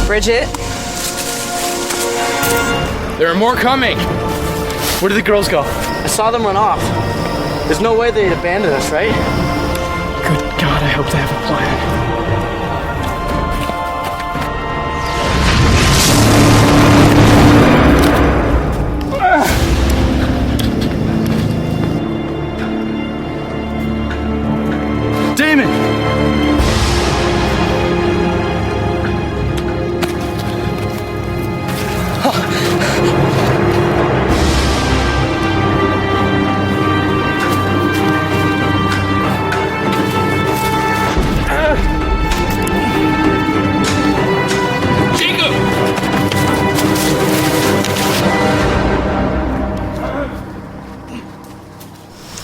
Bridget? There are more coming. Where did the girls go? I saw them run off. There's no way they'd abandon us, right? Good God, I hope they have a plan. Damon!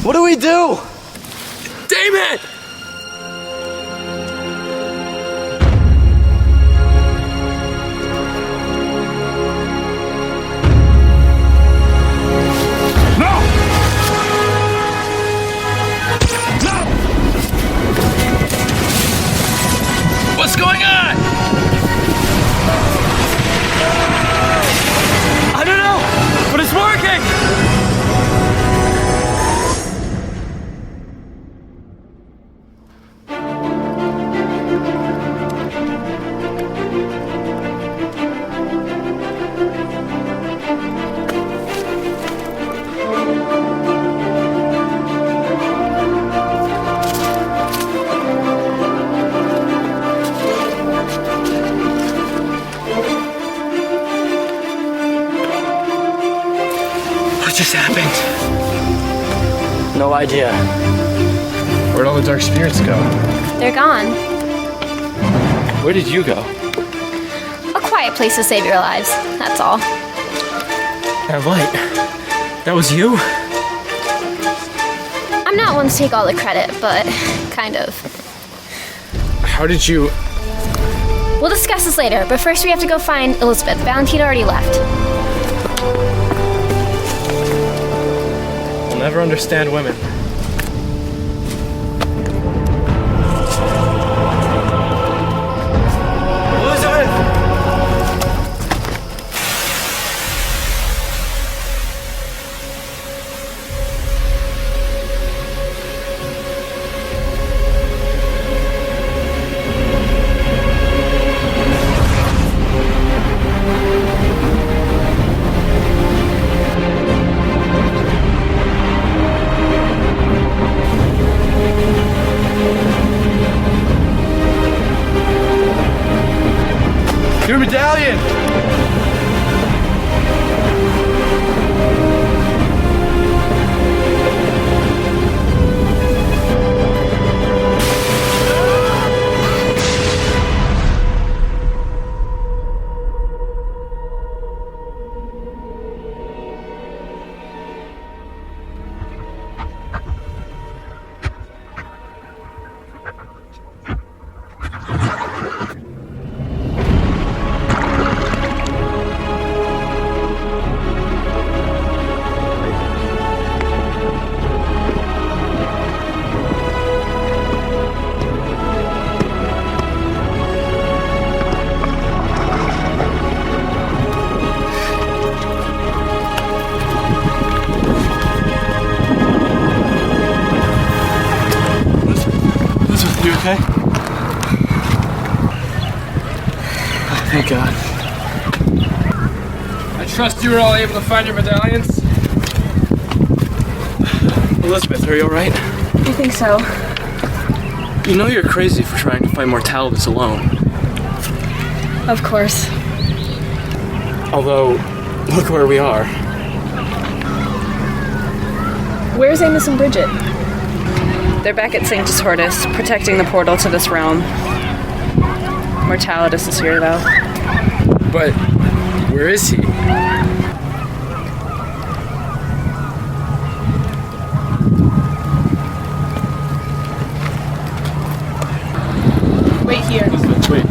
What do we do? Damon! What's going on? I don't know, but it's working! What just happened? No idea. Where'd all the dark spirits go? They're gone. Where did you go? A quiet place to save your lives, that's all. That light. That was you? I'm not one to take all the credit, but kind of. How did you... We'll discuss this later, but first we have to go find Elizabeth. Valentina already left. I'll never understand women. Elizabeth! Your medallion! You okay? Thank God. I trust you were all able to find your medallions? Elizabeth, are you alright? I think so. You know you're crazy for trying to fight Mortalitus alone. Of course. Although, look where we are. Where's Amos and Bridget? They're back at Sanctus Hortus, protecting the portal to this realm. Mortalitus is here, though. But where is he? Wait here. Wait.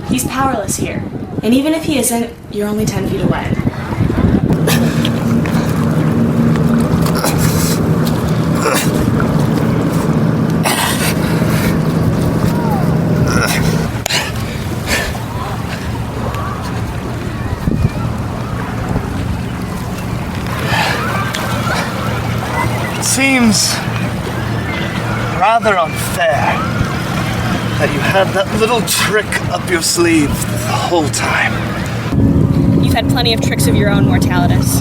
He's powerless here. And even if he isn't, you're only 10 feet away. seems rather unfair that you had that little trick up your sleeve the whole time. You've had plenty of tricks of your own, Mortalitus.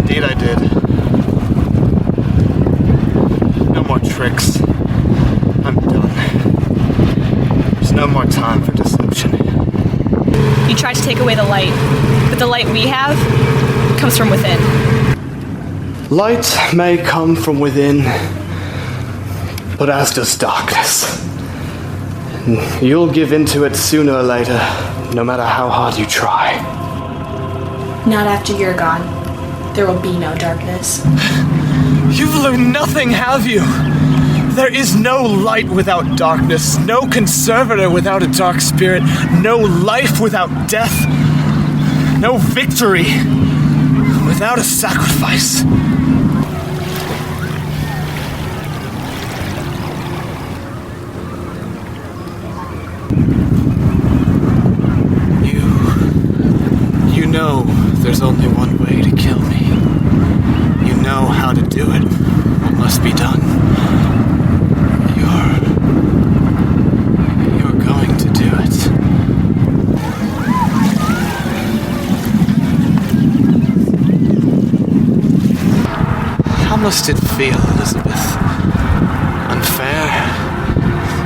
Indeed I did. No more tricks. I'm done. There's no more time for deception. You tried to take away the light, but the light we have comes from within. Light may come from within, but as does darkness. You'll give in to it sooner or later, no matter how hard you try. Not after you're gone. There will be no darkness. You've learned nothing, have you? There is no light without darkness, no conservator without a dark spirit, no life without death, no victory without a sacrifice. You know there's only one way to kill me. You know how to do it, what must be done. You're going to do it. How must it feel, Elizabeth? Unfair?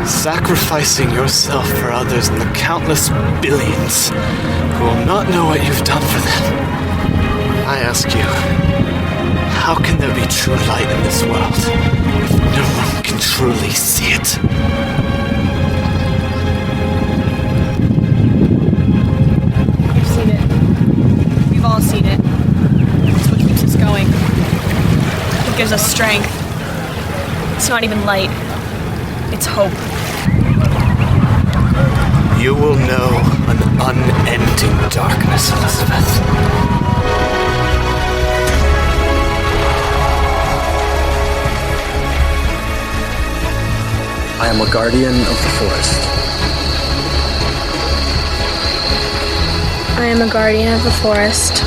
Sacrificing yourself for others and the countless billions who will not know what you've done for them. I ask you, how can there be true light in this world if no one can truly see it? We've seen it. We've all seen it. It's what keeps us going. It gives us strength. It's not even light. It's hope. You will know an unending darkness, Elizabeth. I am a guardian of the forest. I am a guardian of the forest.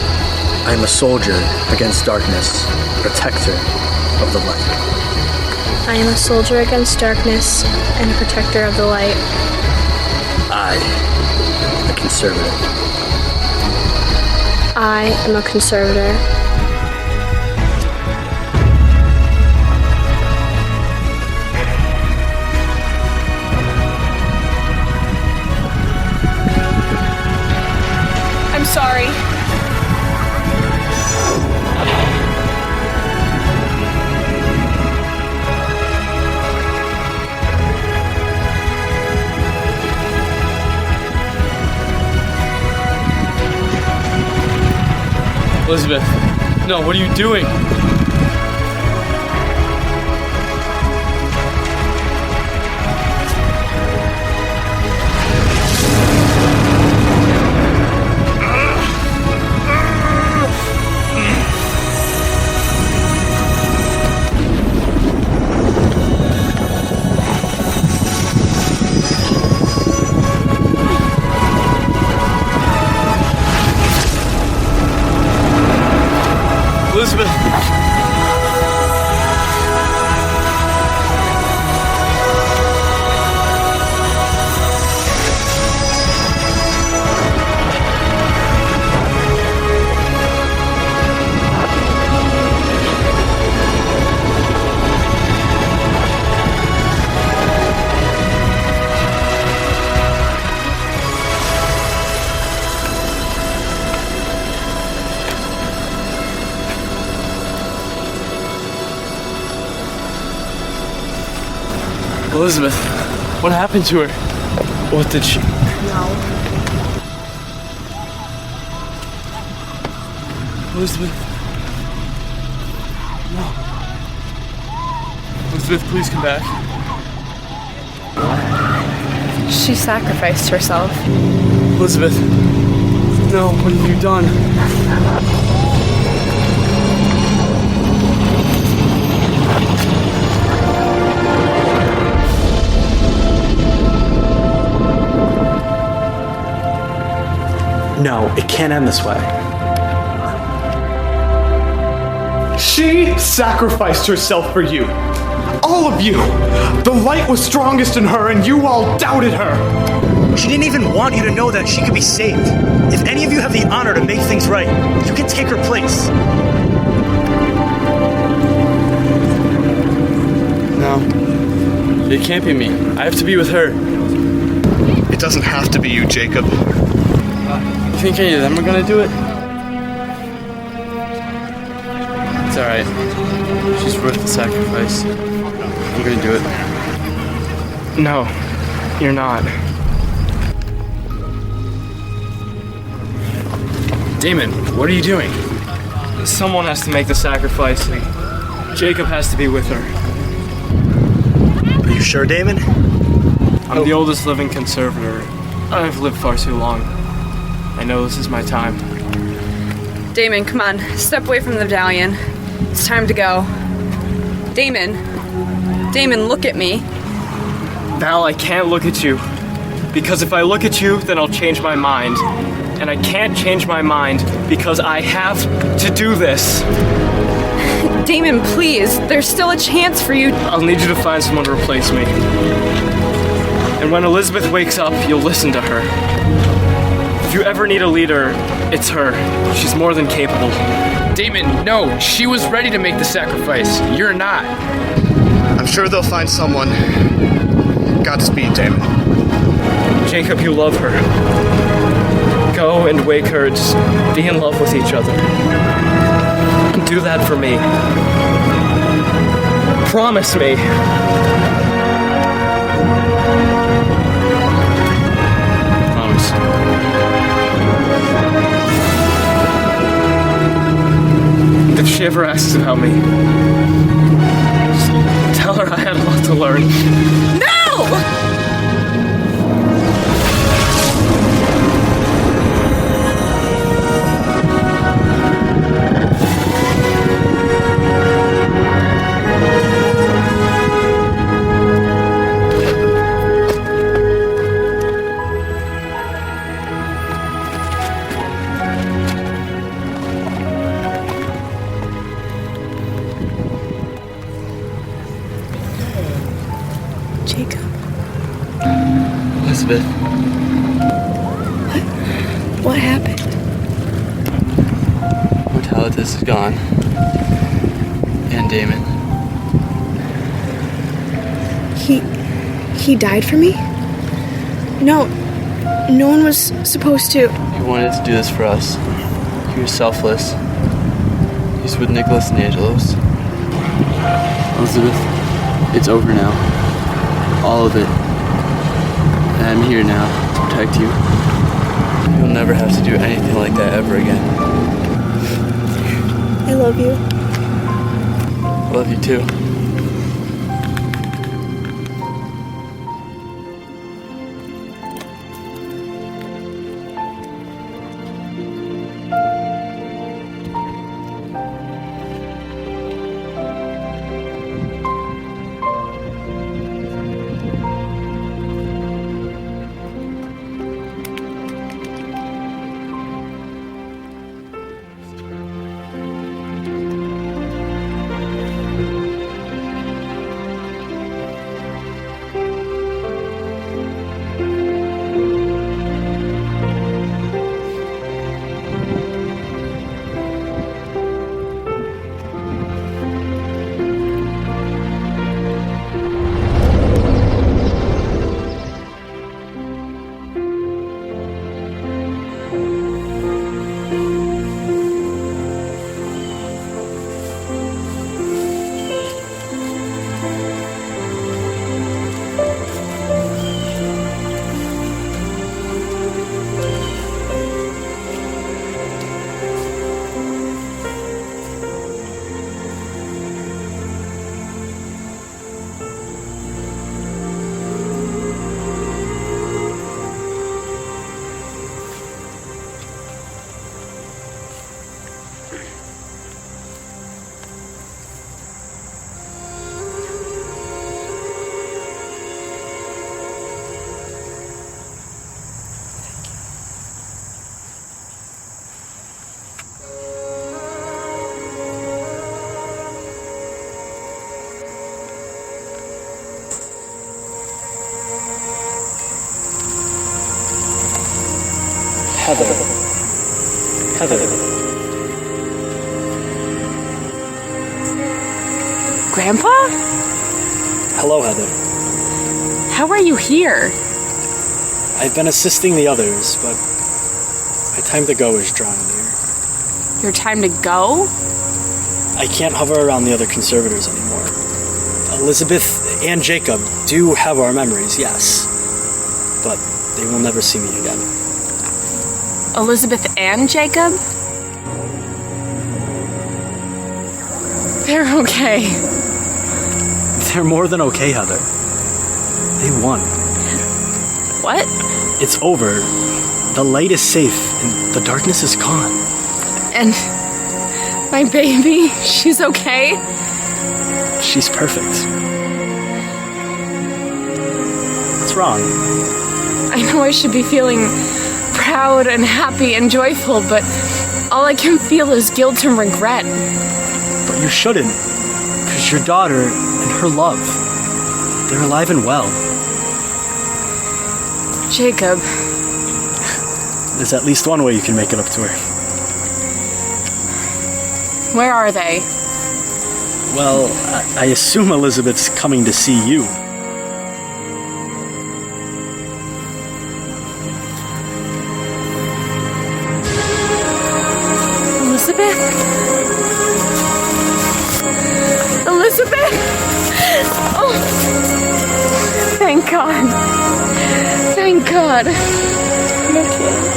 I am a soldier against darkness, protector of the light. I am a soldier against darkness and a protector of the light. I, the Conservator. I am a Conservator. I'm sorry. Elizabeth, no, what are you doing? Elizabeth! Elizabeth, what happened to her? What did she... No. Elizabeth. No. Elizabeth, please come back. She sacrificed herself. Elizabeth. No, what have you done? No, it can't end this way. She sacrificed herself for you. All of you. The light was strongest in her, and you all doubted her. She didn't even want you to know that she could be saved. If any of you have the honor to make things right, you can take her place. No. It can't be me. I have to be with her. It doesn't have to be you, Jacob. You think any of them are gonna do it? It's alright. She's worth the sacrifice. I'm gonna do it. No, you're not. Damon, what are you doing? Someone has to make the sacrifice. Jacob has to be with her. Are you sure, Damon? I'm the oldest living conservator. I've lived far too long. I know this is my time. Damon, come on. Step away from the medallion. It's time to go. Damon. Damon, look at me. Val, I can't look at you. Because if I look at you, then I'll change my mind. And I can't change my mind because I have to do this. Damon, please. There's still a chance for you. I'll need you to find someone to replace me. And when Elizabeth wakes up, you'll listen to her. If you ever need a leader, it's her. She's more than capable. Damon, no, she was ready to make the sacrifice. You're not. I'm sure they'll find someone. Godspeed, Damon. Jacob, you love her. Go and wake her. Just be in love with each other. Do that for me. Promise me. Promise. If she ever asks about me, just tell her I had a lot to learn. No! Elizabeth. What happened? Mortalitus is gone. And Damon. He died for me? No one was supposed to. He wanted to do this for us. He was selfless. He's with Nicholas and Angelos. Elizabeth, it's over now. All of it. And I'm here now to protect you. You'll never have to do anything like that ever again. I love you. I love you too. Heather. Grandpa? Hello, Heather. How are you here? I've been assisting the others, but my time to go is drawing near. Your time to go? I can't hover around the other Conservators anymore. Elizabeth and Jacob do have our memories, yes, but they will never see me again. Elizabeth and Jacob? They're okay. They're more than okay, Heather. They won. What? It's over. The light is safe, and the darkness is gone. And my baby, she's okay? She's perfect. What's wrong? I know I should be feeling proud and happy and joyful, but all I can feel is guilt and regret. But you shouldn't, because your daughter and her love, they're alive and well. Jacob. There's at least one way you can make it up to her. Where are they? Well, I assume Elizabeth's coming to see you. Elizabeth? Elizabeth? Oh, thank God. Thank God. I'm okay.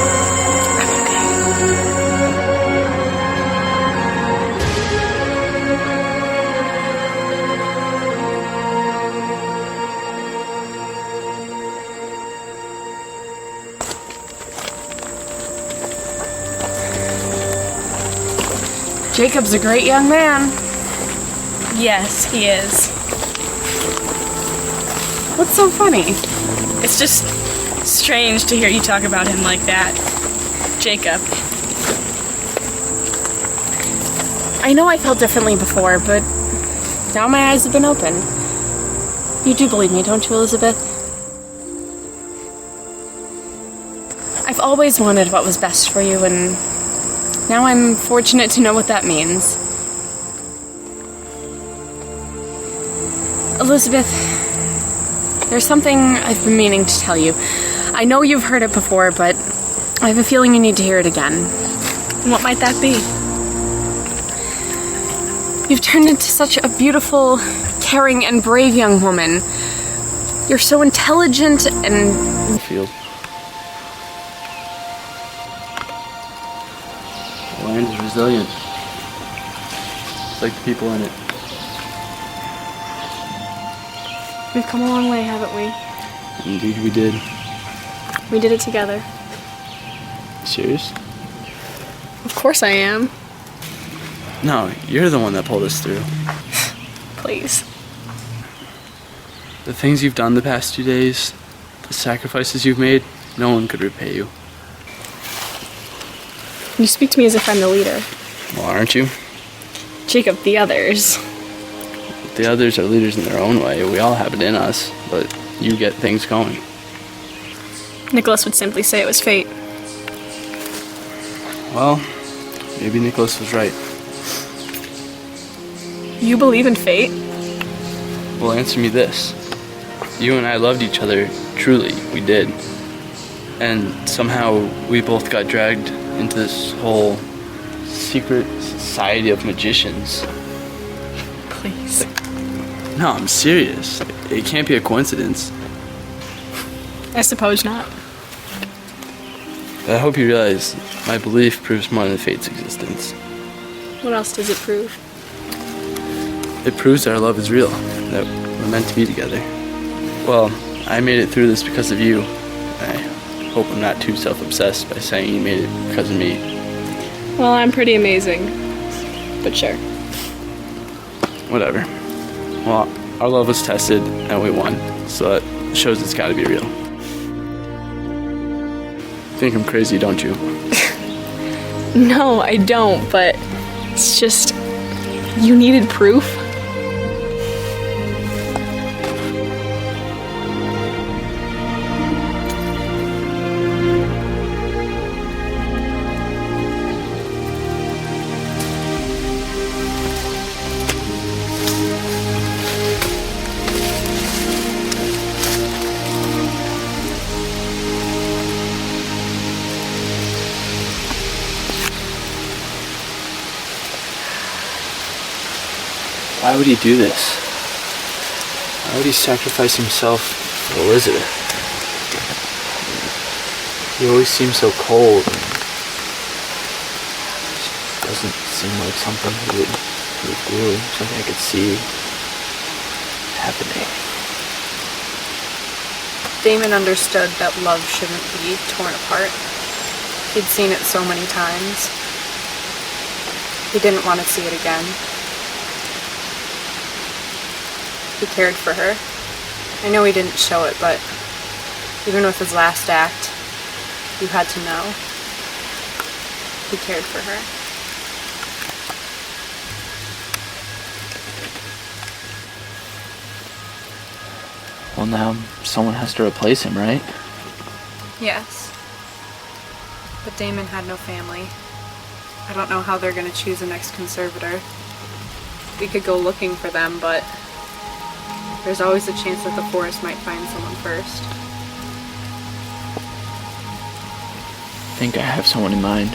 Jacob's a great young man. Yes, he is. What's so funny? It's just strange to hear you talk about him like that. Jacob. I know I felt differently before, but now my eyes have been open. You do believe me, don't you, Elizabeth? I've always wanted what was best for you, and now I'm fortunate to know what that means. Elizabeth, there's something I've been meaning to tell you. I know you've heard it before, but I have a feeling you need to hear it again. What might that be? You've turned into such a beautiful, caring, and brave young woman. You're so intelligent and... Field. The land is resilient. It's like the people in it. We've come a long way, haven't we? Indeed we did. We did it together. Serious? Of course I am. No, you're the one that pulled us through. Please. The things you've done the past 2 days, the sacrifices you've made, no one could repay you. You speak to me as if I'm the leader. Well, aren't you? Jacob, the others. The others are leaders in their own way. We all have it in us, but you get things going. Nicholas would simply say it was fate. Well, maybe Nicholas was right. You believe in fate? Well, answer me this. You and I loved each other, truly, we did. And somehow we both got dragged into this whole secret society of magicians. Please. No, I'm serious. It can't be a coincidence. I suppose not. But I hope you realize my belief proves more than fate's existence. What else does it prove? It proves that our love is real, that we're meant to be together. Well, I made it through this because of you. I hope I'm not too self-obsessed by saying you made it because of me. Well, I'm pretty amazing. But sure. Whatever. Well, our love was tested and we won, so that shows it's gotta be real. Think I'm crazy, don't you? No, I don't, but it's just... You needed proof? Why would he do this? Why would he sacrifice himself for Elizabeth? He always seems so cold. It doesn't seem like something he would do, something I could see happening. Damon understood that love shouldn't be torn apart. He'd seen it so many times. He didn't want to see it again. He cared for her. I know he didn't show it, but even with his last act, you had to know. He cared for her. Well, now someone has to replace him, right? Yes. But Damon had no family. I don't know how they're gonna choose the next conservator. We could go looking for them, but there's always a chance that the forest might find someone first. I think I have someone in mind.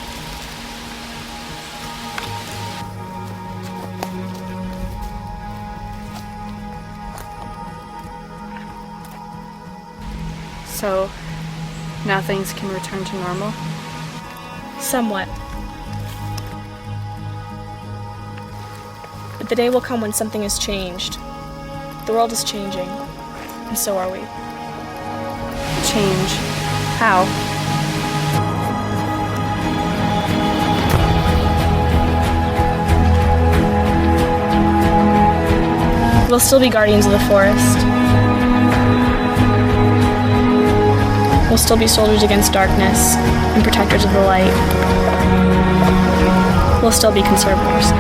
So, now things can return to normal? Somewhat. But the day will come when something is changed. The world is changing, and so are we. Change? How? We'll still be guardians of the forest. We'll still be soldiers against darkness and protectors of the light. We'll still be conservators.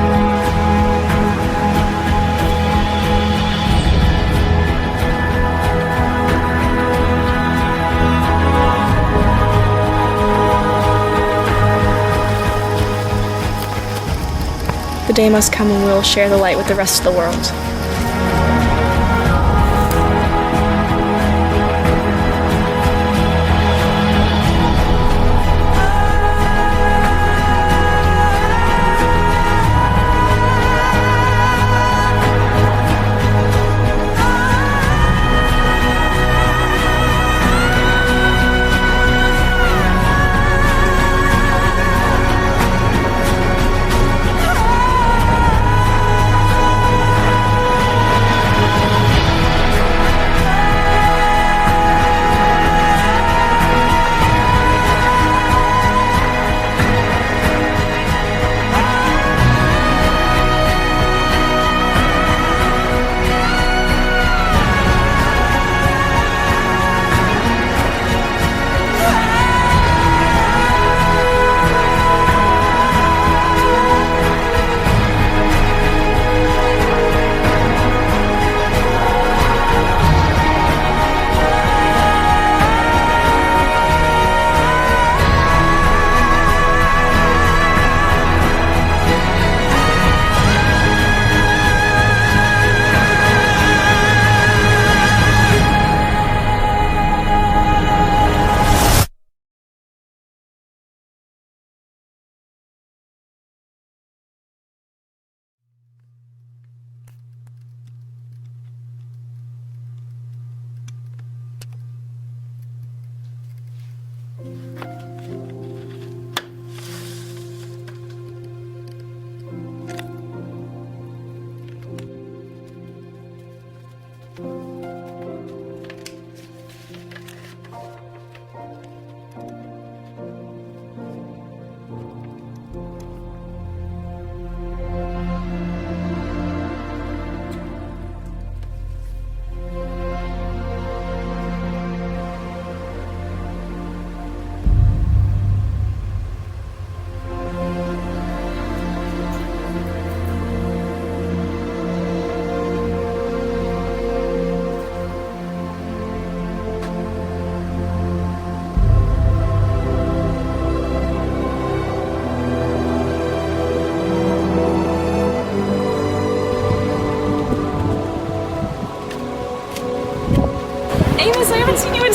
The day must come when we will share the light with the rest of the world.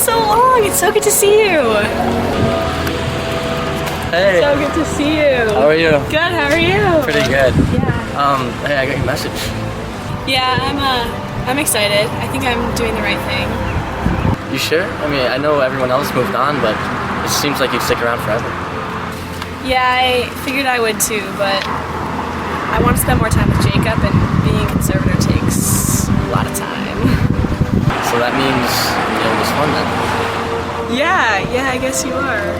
So long. It's so good to see you. Hey. So good to see you. How are you? Good. How are you? Pretty good. Yeah. Hey, I got your message. Yeah, I'm excited. I think I'm doing the right thing. You sure? I mean, I know everyone else moved on, but it seems like you'd stick around forever. Yeah, I figured I would too, but I want to spend more time with Jacob, and being a conservator takes a lot of time. So that means the oldest one then? Yeah, I guess you are.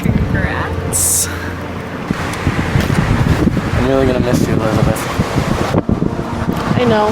Congrats. I'm really gonna miss you, Elizabeth. I know.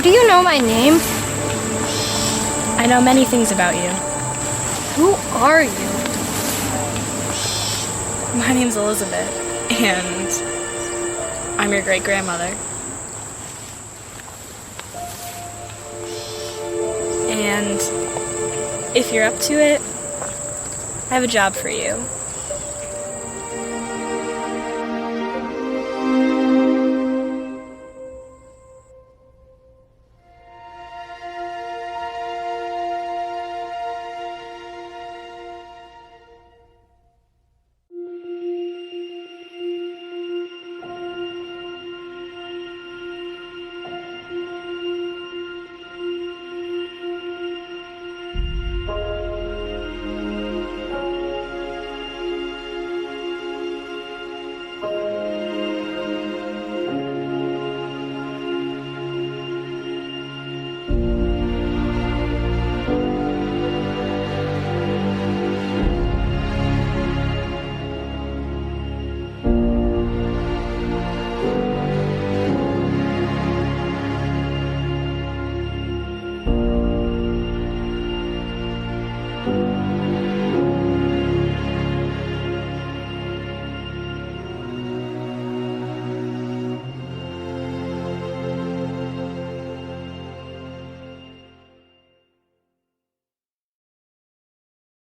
Do you know my name? I know many things about you. Who are you? My name's Elizabeth, and I'm your great-grandmother. And if you're up to it, I have a job for you.